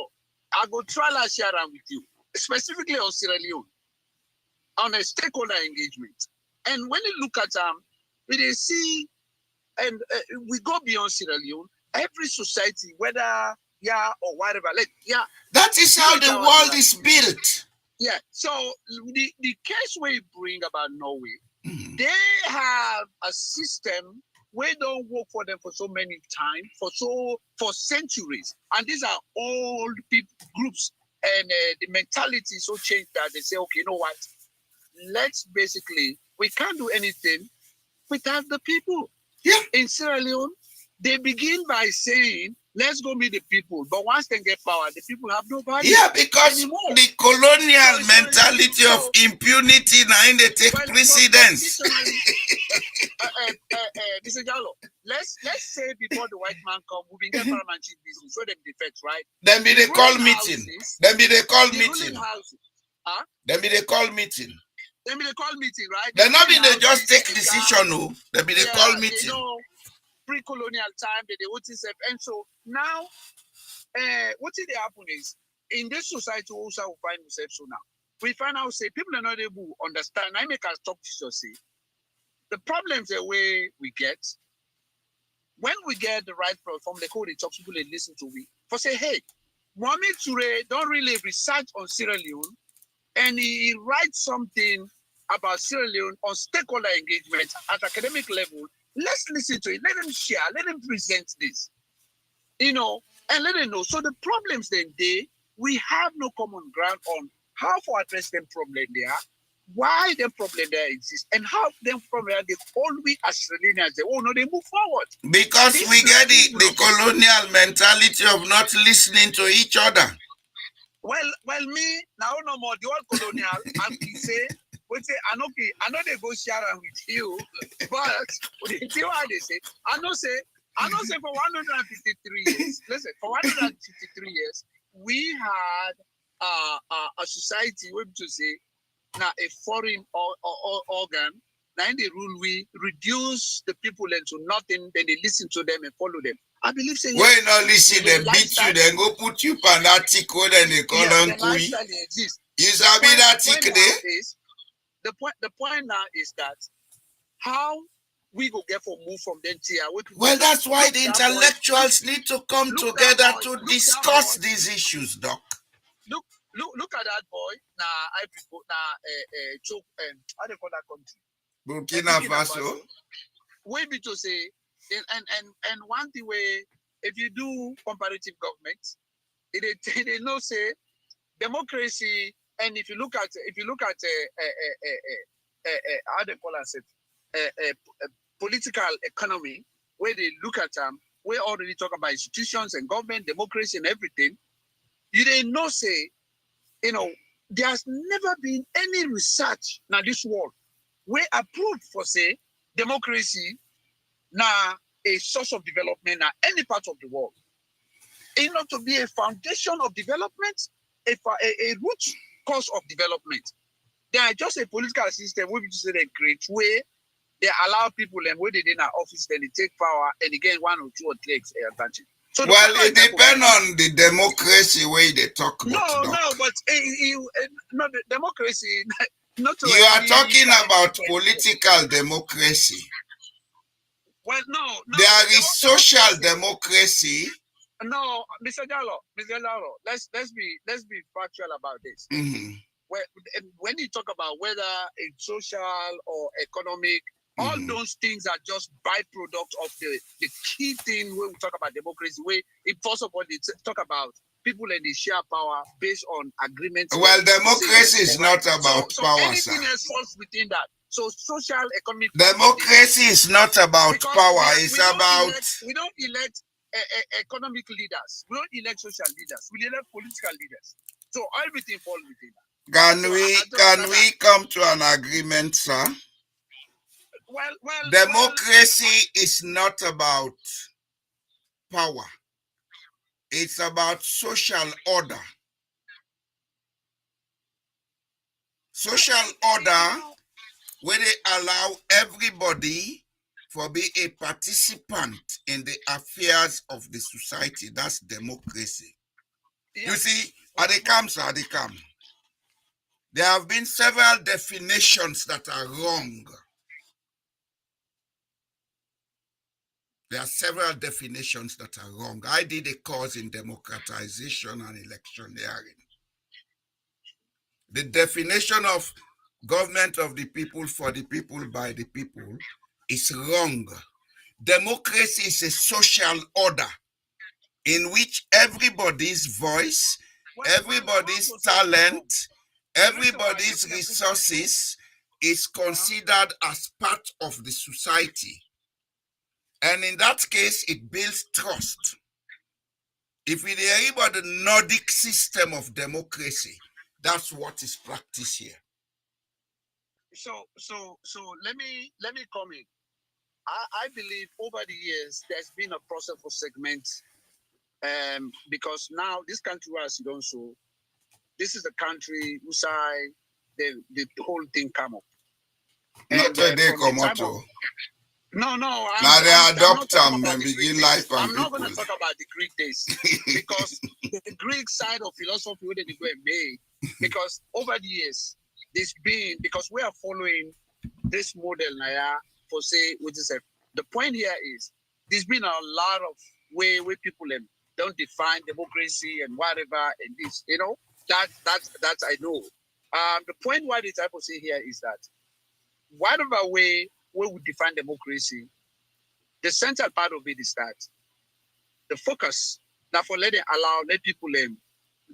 [SPEAKER 4] I go try to share that with you, specifically on Sierra Leone, on a stakeholder engagement. And when you look at we they see, and we go beyond Sierra Leone. Every society, whether or whatever,
[SPEAKER 3] that is how the world is built.
[SPEAKER 4] Yeah. So the case we bring about Norway, they have a system where don't work for them for so many time, for centuries, and these are old people groups, and the mentality is so changed that they say, okay, you know what? Let's basically we can't do anything without the people.
[SPEAKER 3] Yeah.
[SPEAKER 4] In Sierra Leone. They begin by saying, let's go meet the people. But once they get power, the people have nobody.
[SPEAKER 3] Yeah, because the colonial mentality of impunity now they take precedence.
[SPEAKER 4] Mr. Jallo, let's say before the white man come, we get paramount chief business, so them defect, right?
[SPEAKER 3] Then be they call meeting. Then be they call meeting. Then be they call meeting.
[SPEAKER 4] Then be they call meeting, right?
[SPEAKER 3] Then not be they just take decision, no. Then be they call meeting.
[SPEAKER 4] Pre-colonial time, they would say, and so now, what did happen is in this society also we find ourselves so now. We find out say people are not able to understand. I make us talk to say the problems the way we get when we get the right platform, the code they talk people they listen to we for say, hey, Mohamed Toure don't really research on Sierra Leone and he writes something about Sierra Leone on stakeholder engagement at academic level. Let's listen to it. Let him share. Let him present this. And let them know. So the problems then we have no common ground on how to address them problem there, why the problem there exists, and how them problem they always as Australians they they move forward.
[SPEAKER 3] Because we get the colonial mentality of not listening to each other.
[SPEAKER 4] Well, me now no more the old colonial and we say I know they go share with you, but see what they say. I know say for 153 years, listen, for 153 years, we had a society, we to say, now a foreign organ, now in the rule, we reduce the people into nothing, then they listen to them and follow them. I believe saying
[SPEAKER 3] when you not listen, they beat you, then go put you on that tick and they call on kui. You sabi that tick there?
[SPEAKER 4] The point now is that how we go get for move from them tier.
[SPEAKER 3] Well, that's why the intellectuals need to come together to discuss these issues, Doc.
[SPEAKER 4] Look at that boy. Now I people choke how they call that country?
[SPEAKER 3] Burkina Faso.
[SPEAKER 4] We be to say and one thing way if you do comparative government, they know say democracy and if you look at how they call it political economy where they look at we already talk about institutions and government, democracy and everything. You didn't know say there's never been any research now this world where approved for say democracy now a source of development now any part of the world. In order to be a foundation of development, a root cause of development. They are just a political system where we say they create where they allow people and when they in our office, then they take power and again 1 or 2 or 3 advantage. So
[SPEAKER 3] well, it depends on the democracy way they talk about.
[SPEAKER 4] But the democracy. Not
[SPEAKER 3] you are talking about political democracy.
[SPEAKER 4] Well, no.
[SPEAKER 3] There is social democracy.
[SPEAKER 4] No, Mr. Jallo, let's be factual about this.
[SPEAKER 3] Mm-hmm.
[SPEAKER 4] When you talk about whether it's social or economic, all those things are just byproduct of the key thing when we talk about democracy. Where first of all, they talk about people and they share power based on agreements.
[SPEAKER 3] Well, democracy is not about power,
[SPEAKER 4] anything else falls within that. So social, economic.
[SPEAKER 3] Democracy is not about power. It's about.
[SPEAKER 4] We don't elect economic leaders. We don't elect social leaders. We elect political leaders. So everything falls within that.
[SPEAKER 3] Can we come to an agreement, sir?
[SPEAKER 4] Well,
[SPEAKER 3] democracy is not about power. It's about social order. Social order where they allow everybody for be a participant in the affairs of the society. That's democracy. Yes. You see, at the camps, there have been several definitions that are wrong. There are several definitions that are wrong. I did a course in democratization and electioneering. The definition of government of the people, for the people, by the people is wrong. Democracy is a social order in which everybody's voice, everybody's talent, everybody's resources is considered as part of the society. And in that case, it builds trust. If we hear about the Nordic system of democracy, that's what is practiced here.
[SPEAKER 4] So let me come in. I believe over the years there's been a process for segment, because now this country has done so. This is the country whose side the whole thing come up.
[SPEAKER 3] Not a day come out.
[SPEAKER 4] No,
[SPEAKER 3] Now they adopt them
[SPEAKER 4] and
[SPEAKER 3] and begin life and
[SPEAKER 4] I'm not going to
[SPEAKER 3] people.
[SPEAKER 4] talk about the Greek days because the Greek side of philosophy where they go and made because over the years there's been because we are following this model now for say which is the point here is there's been a lot of where people don't define democracy and whatever and this that I know. The point why the type of say here is that whatever way we define democracy, the central part of it is that the focus now for let people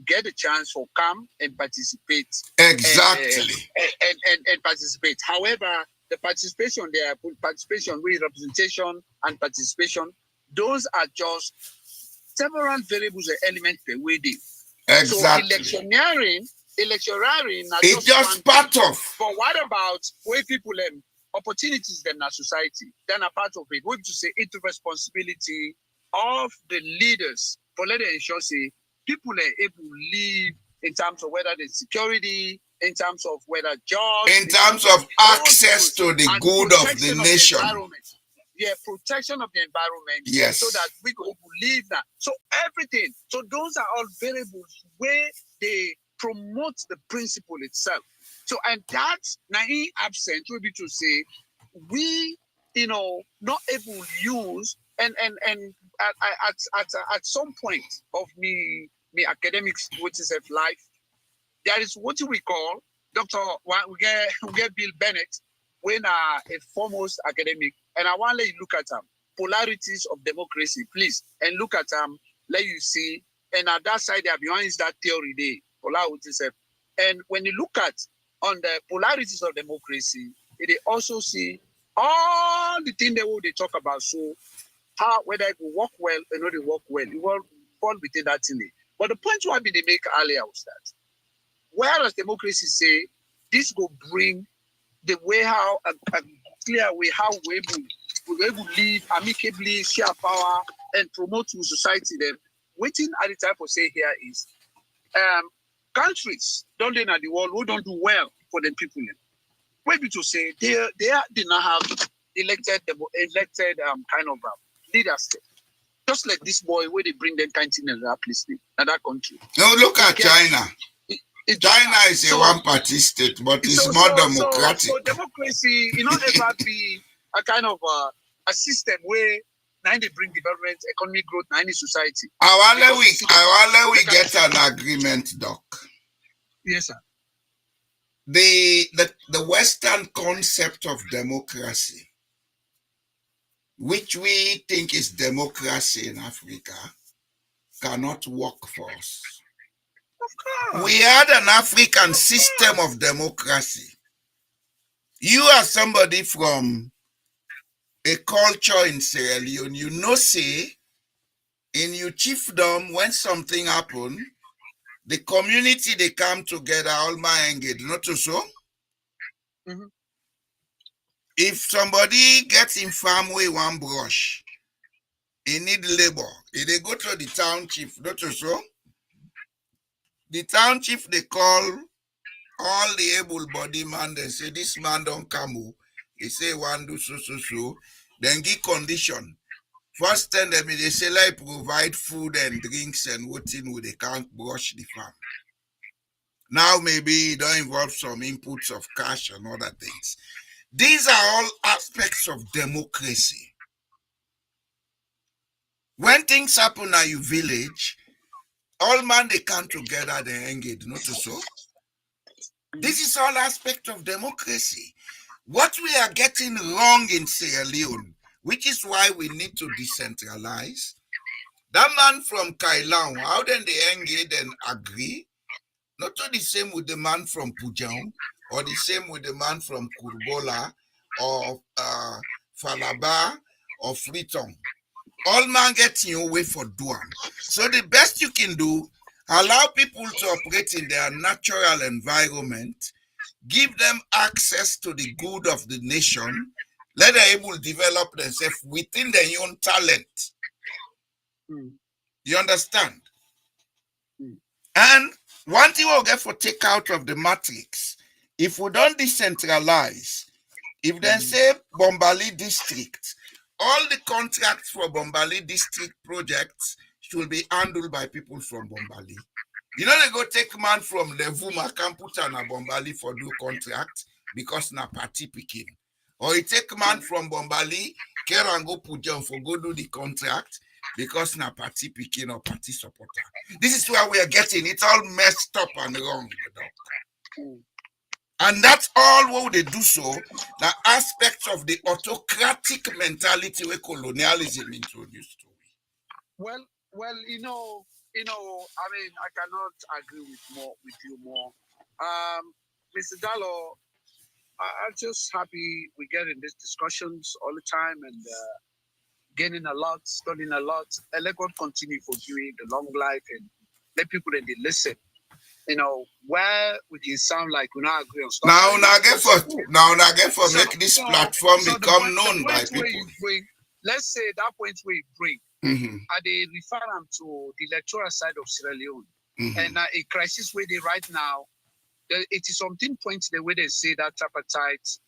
[SPEAKER 4] get a chance for come and participate.
[SPEAKER 3] Exactly.
[SPEAKER 4] And participate. However, the participation there, participation with representation and participation, those are just several variables and elements per way day.
[SPEAKER 3] Exactly.
[SPEAKER 4] So electioneering
[SPEAKER 3] it's just part of.
[SPEAKER 4] But what about where people opportunities them in society? Then a part of it, we to say it's the responsibility of the leaders for letting ensure say people are able to live in terms of whether there's security, in terms of whether jobs,
[SPEAKER 3] in terms of access to the good of the nation.
[SPEAKER 4] Yeah, protection of the environment.
[SPEAKER 3] Yes.
[SPEAKER 4] So that we could live that. So everything. So those are all variables where they promote the principle itself. So and that's naive absent will be to say we, not able to use and at some point of me academics which is of life, there is what we call Dr. We get Bill Bennett when a foremost academic, and I want to let you look at polarities of democracy, please, and look at let you see, and at that side there behind is that theory there, polarities. And when you look at on the polarities of democracy, they also see all the things they talk about. So how whether it will work well or not, it work well, it will fall within that thing. But the point what they make earlier was that whereas democracy say this will bring the way how a clear way how we able to live amicably, share power, and promote to society. Then waiting at the type of say here is countries don't in the world who don't do well for the people. Maybe to say they did not have elected kind of leaders. Just like this boy where they bring them kind of thing in that place in that country.
[SPEAKER 3] No, look at China. China is a one-party state, but it's more democratic.
[SPEAKER 4] So democracy, ever be a kind of a system where now they bring development, economic growth, now in society.
[SPEAKER 3] I we get an agreement, Doc.
[SPEAKER 4] Yes, sir.
[SPEAKER 3] The Western concept of democracy, which we think is democracy in Africa, cannot work for us.
[SPEAKER 4] Of course.
[SPEAKER 3] We had an African system of democracy. You are somebody from a culture in Sierra Leone, say, in your chiefdom, when something happen, the community, they come together, all my engaged, not so?
[SPEAKER 4] Mm-hmm.
[SPEAKER 3] If somebody gets in farm with one brush, he need labor, they go to the town chief, not so? The town chief, they call all the able-bodied man, they say, this man don't come. He say, one do so. Then give condition. First time, they say, like, provide food and drinks and waiting with they can't brush the farm. Now, maybe it don't involve some inputs of cash and other things. These are all aspects of democracy. When things happen at your village, all man, they come together, they engage, not so? This is all aspect of democracy. What we are getting wrong in Sierra Leone, which is why we need to decentralize. That man from Kailan, how then they engage and agree? Not the same with the man from Pujang, or the same with the man from Kurbola, or Falaba, or Freetown. All man getting your way for Duam. So the best you can do, allow people to operate in their natural environment, give them access to the good of the nation, let them able to develop themselves within their own talent. You understand? And one thing we'll get for take out of the matrix, if we don't decentralize, If they say Bombali district, all the contracts for Bombali district projects should be handled by people from Bombali. You know, they go take man from Levuma, Kamputa, na Bombali for do contract because na party picking. Or you take man from Bombali, Kerango Pujan for go do the contract because na party picking or party supporter. This is where we are getting it all messed up and wrong, doc. And that's all what they do so, the aspects of the autocratic mentality where colonialism introduced to me.
[SPEAKER 4] Well, I mean, I cannot agree with you more. Mr. Dallo, I'm just happy we get in these discussions all the time and gaining a lot, studying a lot. And let God continue for you the long life and let people that they listen. Where would you sound like we not agree on stuff?
[SPEAKER 3] Now, get for make this platform become known by people.
[SPEAKER 4] Let's say that point where you bring, they refer them to the electoral side of Sierra Leone. And a crisis where they right now, it is something points the way they say that tripartite,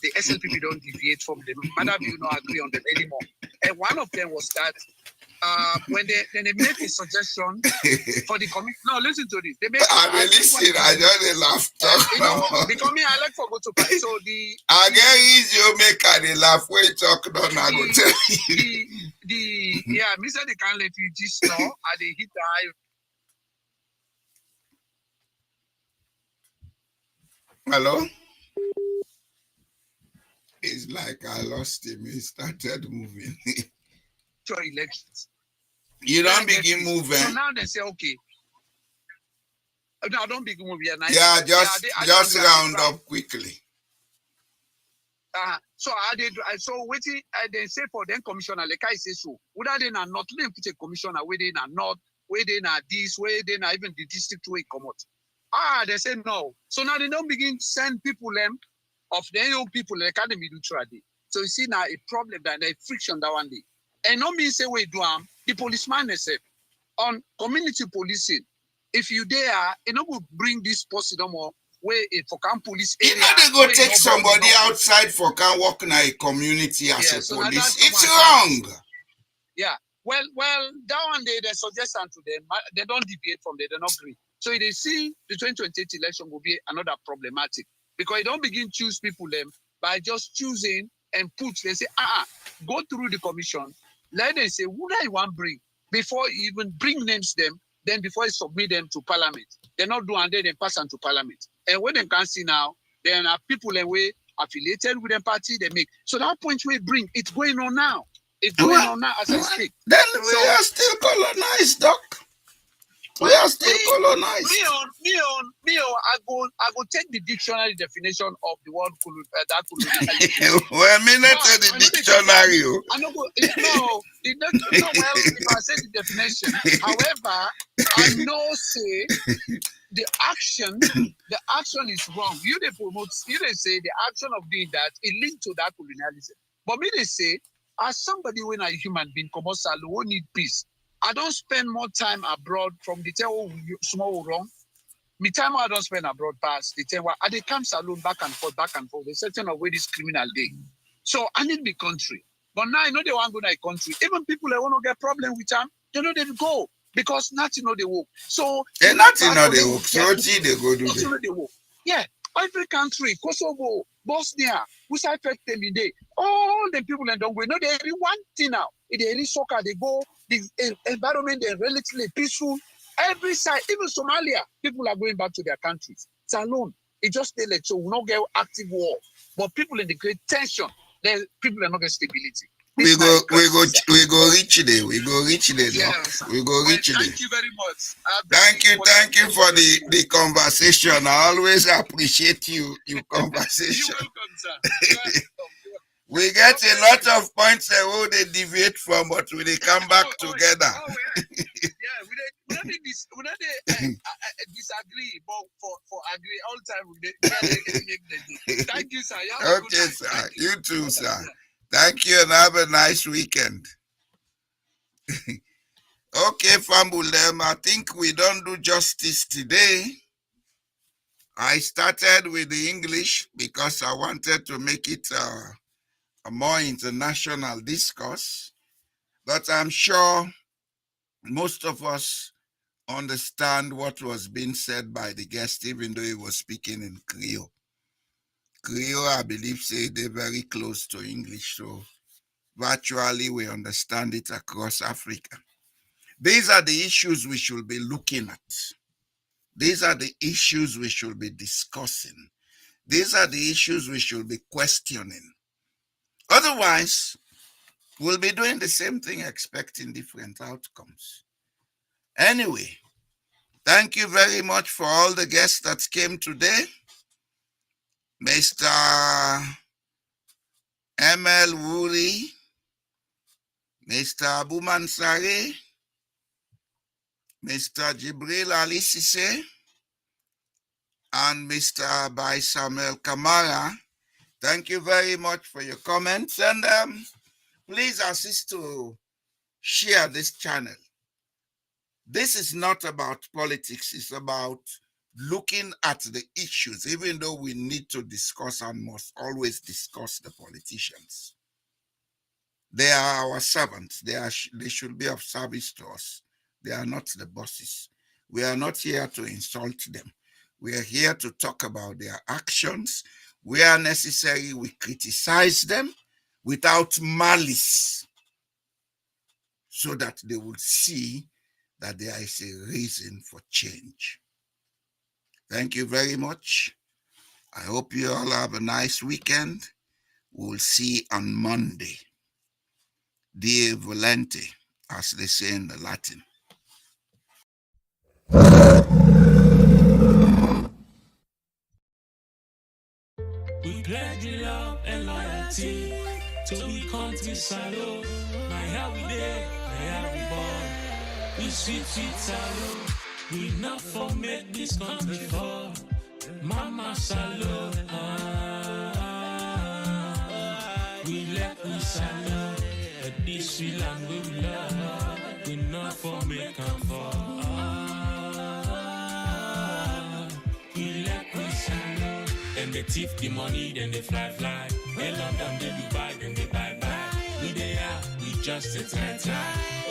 [SPEAKER 4] the SLPP don't deviate from them. Madam, you not agree on them anymore. And one of them was that when they make a suggestion for the committee. No, listen to this. They make.
[SPEAKER 3] I just laugh.
[SPEAKER 4] Because me, I like for go to party. So
[SPEAKER 3] I get easy you make a laugh when you talk. Don't I go tell
[SPEAKER 4] you. Me say they can't let you just know. And they hit the high.
[SPEAKER 3] Hello. It's like I lost him. He started moving.
[SPEAKER 4] For elections.
[SPEAKER 3] You don't begin moving.
[SPEAKER 4] So now they say, okay. No, I don't begin moving.
[SPEAKER 3] Yeah, just round up quickly.
[SPEAKER 4] So I did. So waiting. They say for them commissioner, like I say so. Would they not let put a commissioner where they not where they not this where they not even the district way come out. They say no. So now they don't begin send people them of the young people the academy do trade. So you see now a problem that a friction that one day. And no mean say we do the policeman say on community policing. If you dare, will bring this person no more where for can police area.
[SPEAKER 3] They go take somebody outside for can work in a community as a police. It's wrong.
[SPEAKER 4] Yeah. Well, that one day they suggest to them, they don't deviate from they don't agree. So they see the 2028 election will be another problematic because they don't begin choose people them by just choosing and put. They say, go through the commission. Let them say, who do I want to bring? Before you even bring names them, then before you submit them to parliament. They're not doing and then they pass them to parliament. And when they can see now, there are people in way affiliated with the party they make. So that point we bring, it's going on now. It's going on now as I speak.
[SPEAKER 3] Then we are still colonized, Doc. We are still colonized.
[SPEAKER 4] Me, I go take the dictionary definition of the word colonial.
[SPEAKER 3] Well, me not say the dictionary.
[SPEAKER 4] I know. No, well, if I say the definition. However, I know say the action is wrong. You they promote. You they say the action of doing that it linked to that colonialism. But me they say as somebody when a human being come out who need peace. I don't spend more time abroad from the time small wrong. Me time I don't spend abroad past the time where they come saloon back and forth. The certain of way this criminal day. So I need the country. But now I know they want to go to a country. Even people that want to get problem with them, they know they go because nothing know they work. So
[SPEAKER 3] nothing know they work. So they go do
[SPEAKER 4] it. Yeah, every country, Kosovo, Bosnia, which I affect them in day. All the people that don't go. No, they every one thing now. If they really soccer, they go. The environment is relatively peaceful. Every side, even Somalia, people are going back to their countries. It's alone. It just stay like so. We not get active war, but people in the great tension. Then people are not get stability.
[SPEAKER 3] We go reach there. We go reach there.
[SPEAKER 4] Yes.
[SPEAKER 3] We go reach there.
[SPEAKER 4] Thank you very much.
[SPEAKER 3] Thank you for the conversation. I always appreciate your conversation.
[SPEAKER 4] You're welcome, sir. You're welcome.
[SPEAKER 3] We get a lot of points who they deviate from, but we they come back together.
[SPEAKER 4] Yeah, we don't disagree, but for agree all the time. We thank you, sir.
[SPEAKER 3] Okay, sir. You too, sir. Thank you and have a nice weekend. Okay, Fambulem, I think we don't do justice today. I started with the English because I wanted to make it a more international discourse, but I'm sure most of us understand what was being said by the guest, even though he was speaking in Creole. Creole, I believe, say they're very close to English, so virtually we understand it across Africa. These are the issues we should be looking at. These are the issues we should be discussing. These are the issues we should be questioning. Otherwise, we'll be doing the same thing, expecting different outcomes. Anyway, thank you very much for all the guests that came today. Mr. ML Wuri, Mr. Abu Mansari, Mr. Jibril Ali Sise, and Mr. Bai Samuel Kamara. Thank you very much for your comments, and please assist to share this channel. This is not about politics, it's about looking at the issues, even though we need to discuss and must always discuss the politicians. They are our servants. They should be of service to us. They are not the bosses. We are not here to insult them. We are here to talk about their actions. Where necessary, we criticize them without malice, so that they will see that there is a reason for change. Thank you very much. I hope you all have a nice weekend. We'll see on Monday. Die volente, as they say in the Latin.
[SPEAKER 1] We pledge love and loyalty to the country salute. My how we there, my how we born. We sweet salute. We not for make this country fall. Mama salute. We let we salute. But this we land we love. We not for make them fall. We let we salute. Then they thief the money, then they fly. They London, they Dubai, then they buy. We they are, we just a try.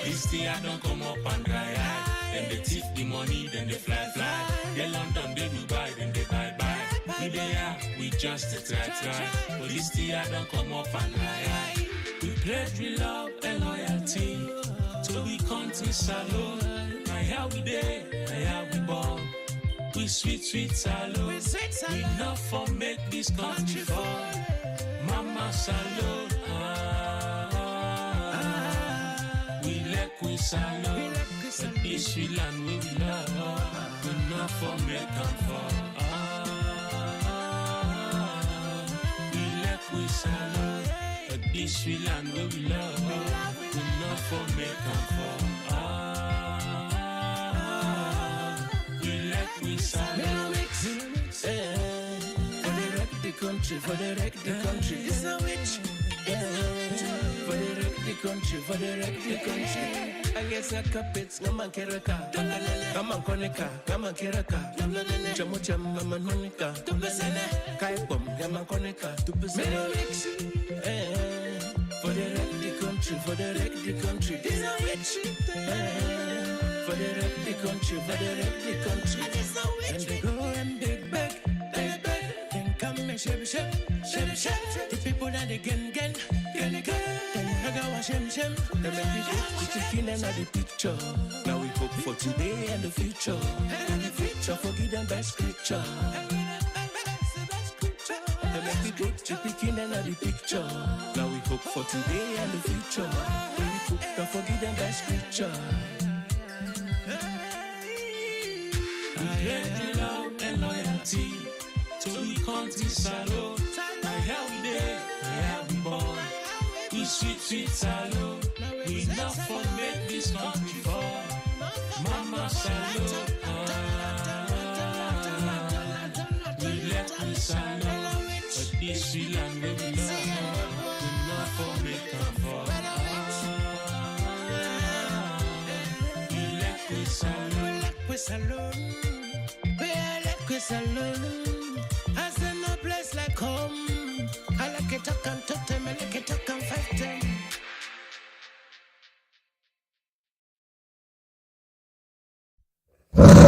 [SPEAKER 1] This day I don't come up and dry eye. Then they thief the money, then they fly. They London, they Dubai, then they buy. We they are, we just a try. But this day I don't come up and dry eye. We pledge we love and loyalty to the country salute. My how we there, my how we born. We sweet salute. We not for make this country fall. Mama salute. We let we salute. But this we land we love. We not for make them fall. We let we salute. But this we land we love. We not for make them fall. We salute.
[SPEAKER 2] For the wreck the country. It's a witch. For the wreck the country. I guess I carpets, no man keraka. Come on, Konica, come on, Keraka. Chamucham, Mama Monica. Kai Bom, Yaman Konica. For the wreck the country. It's a witch. For the wreck the country. And they go and they beg. Come and shake. The people that they gen. Then Haga was shem. They make me get the chicken and the picture. Now we hope for today and the future. Forgive them by scripture. They make me get the chicken and the picture. Now we hope for today and the future. Don't forgive them by scripture.
[SPEAKER 1] We pledge love and loyalty to the country salute. My how we there, my how we born. We sweet salute. We not for make this country fall. Mama salute. We let we salute. But this we land we love. We not for make them fall. We let we salute.
[SPEAKER 2] We salute.
[SPEAKER 3] you.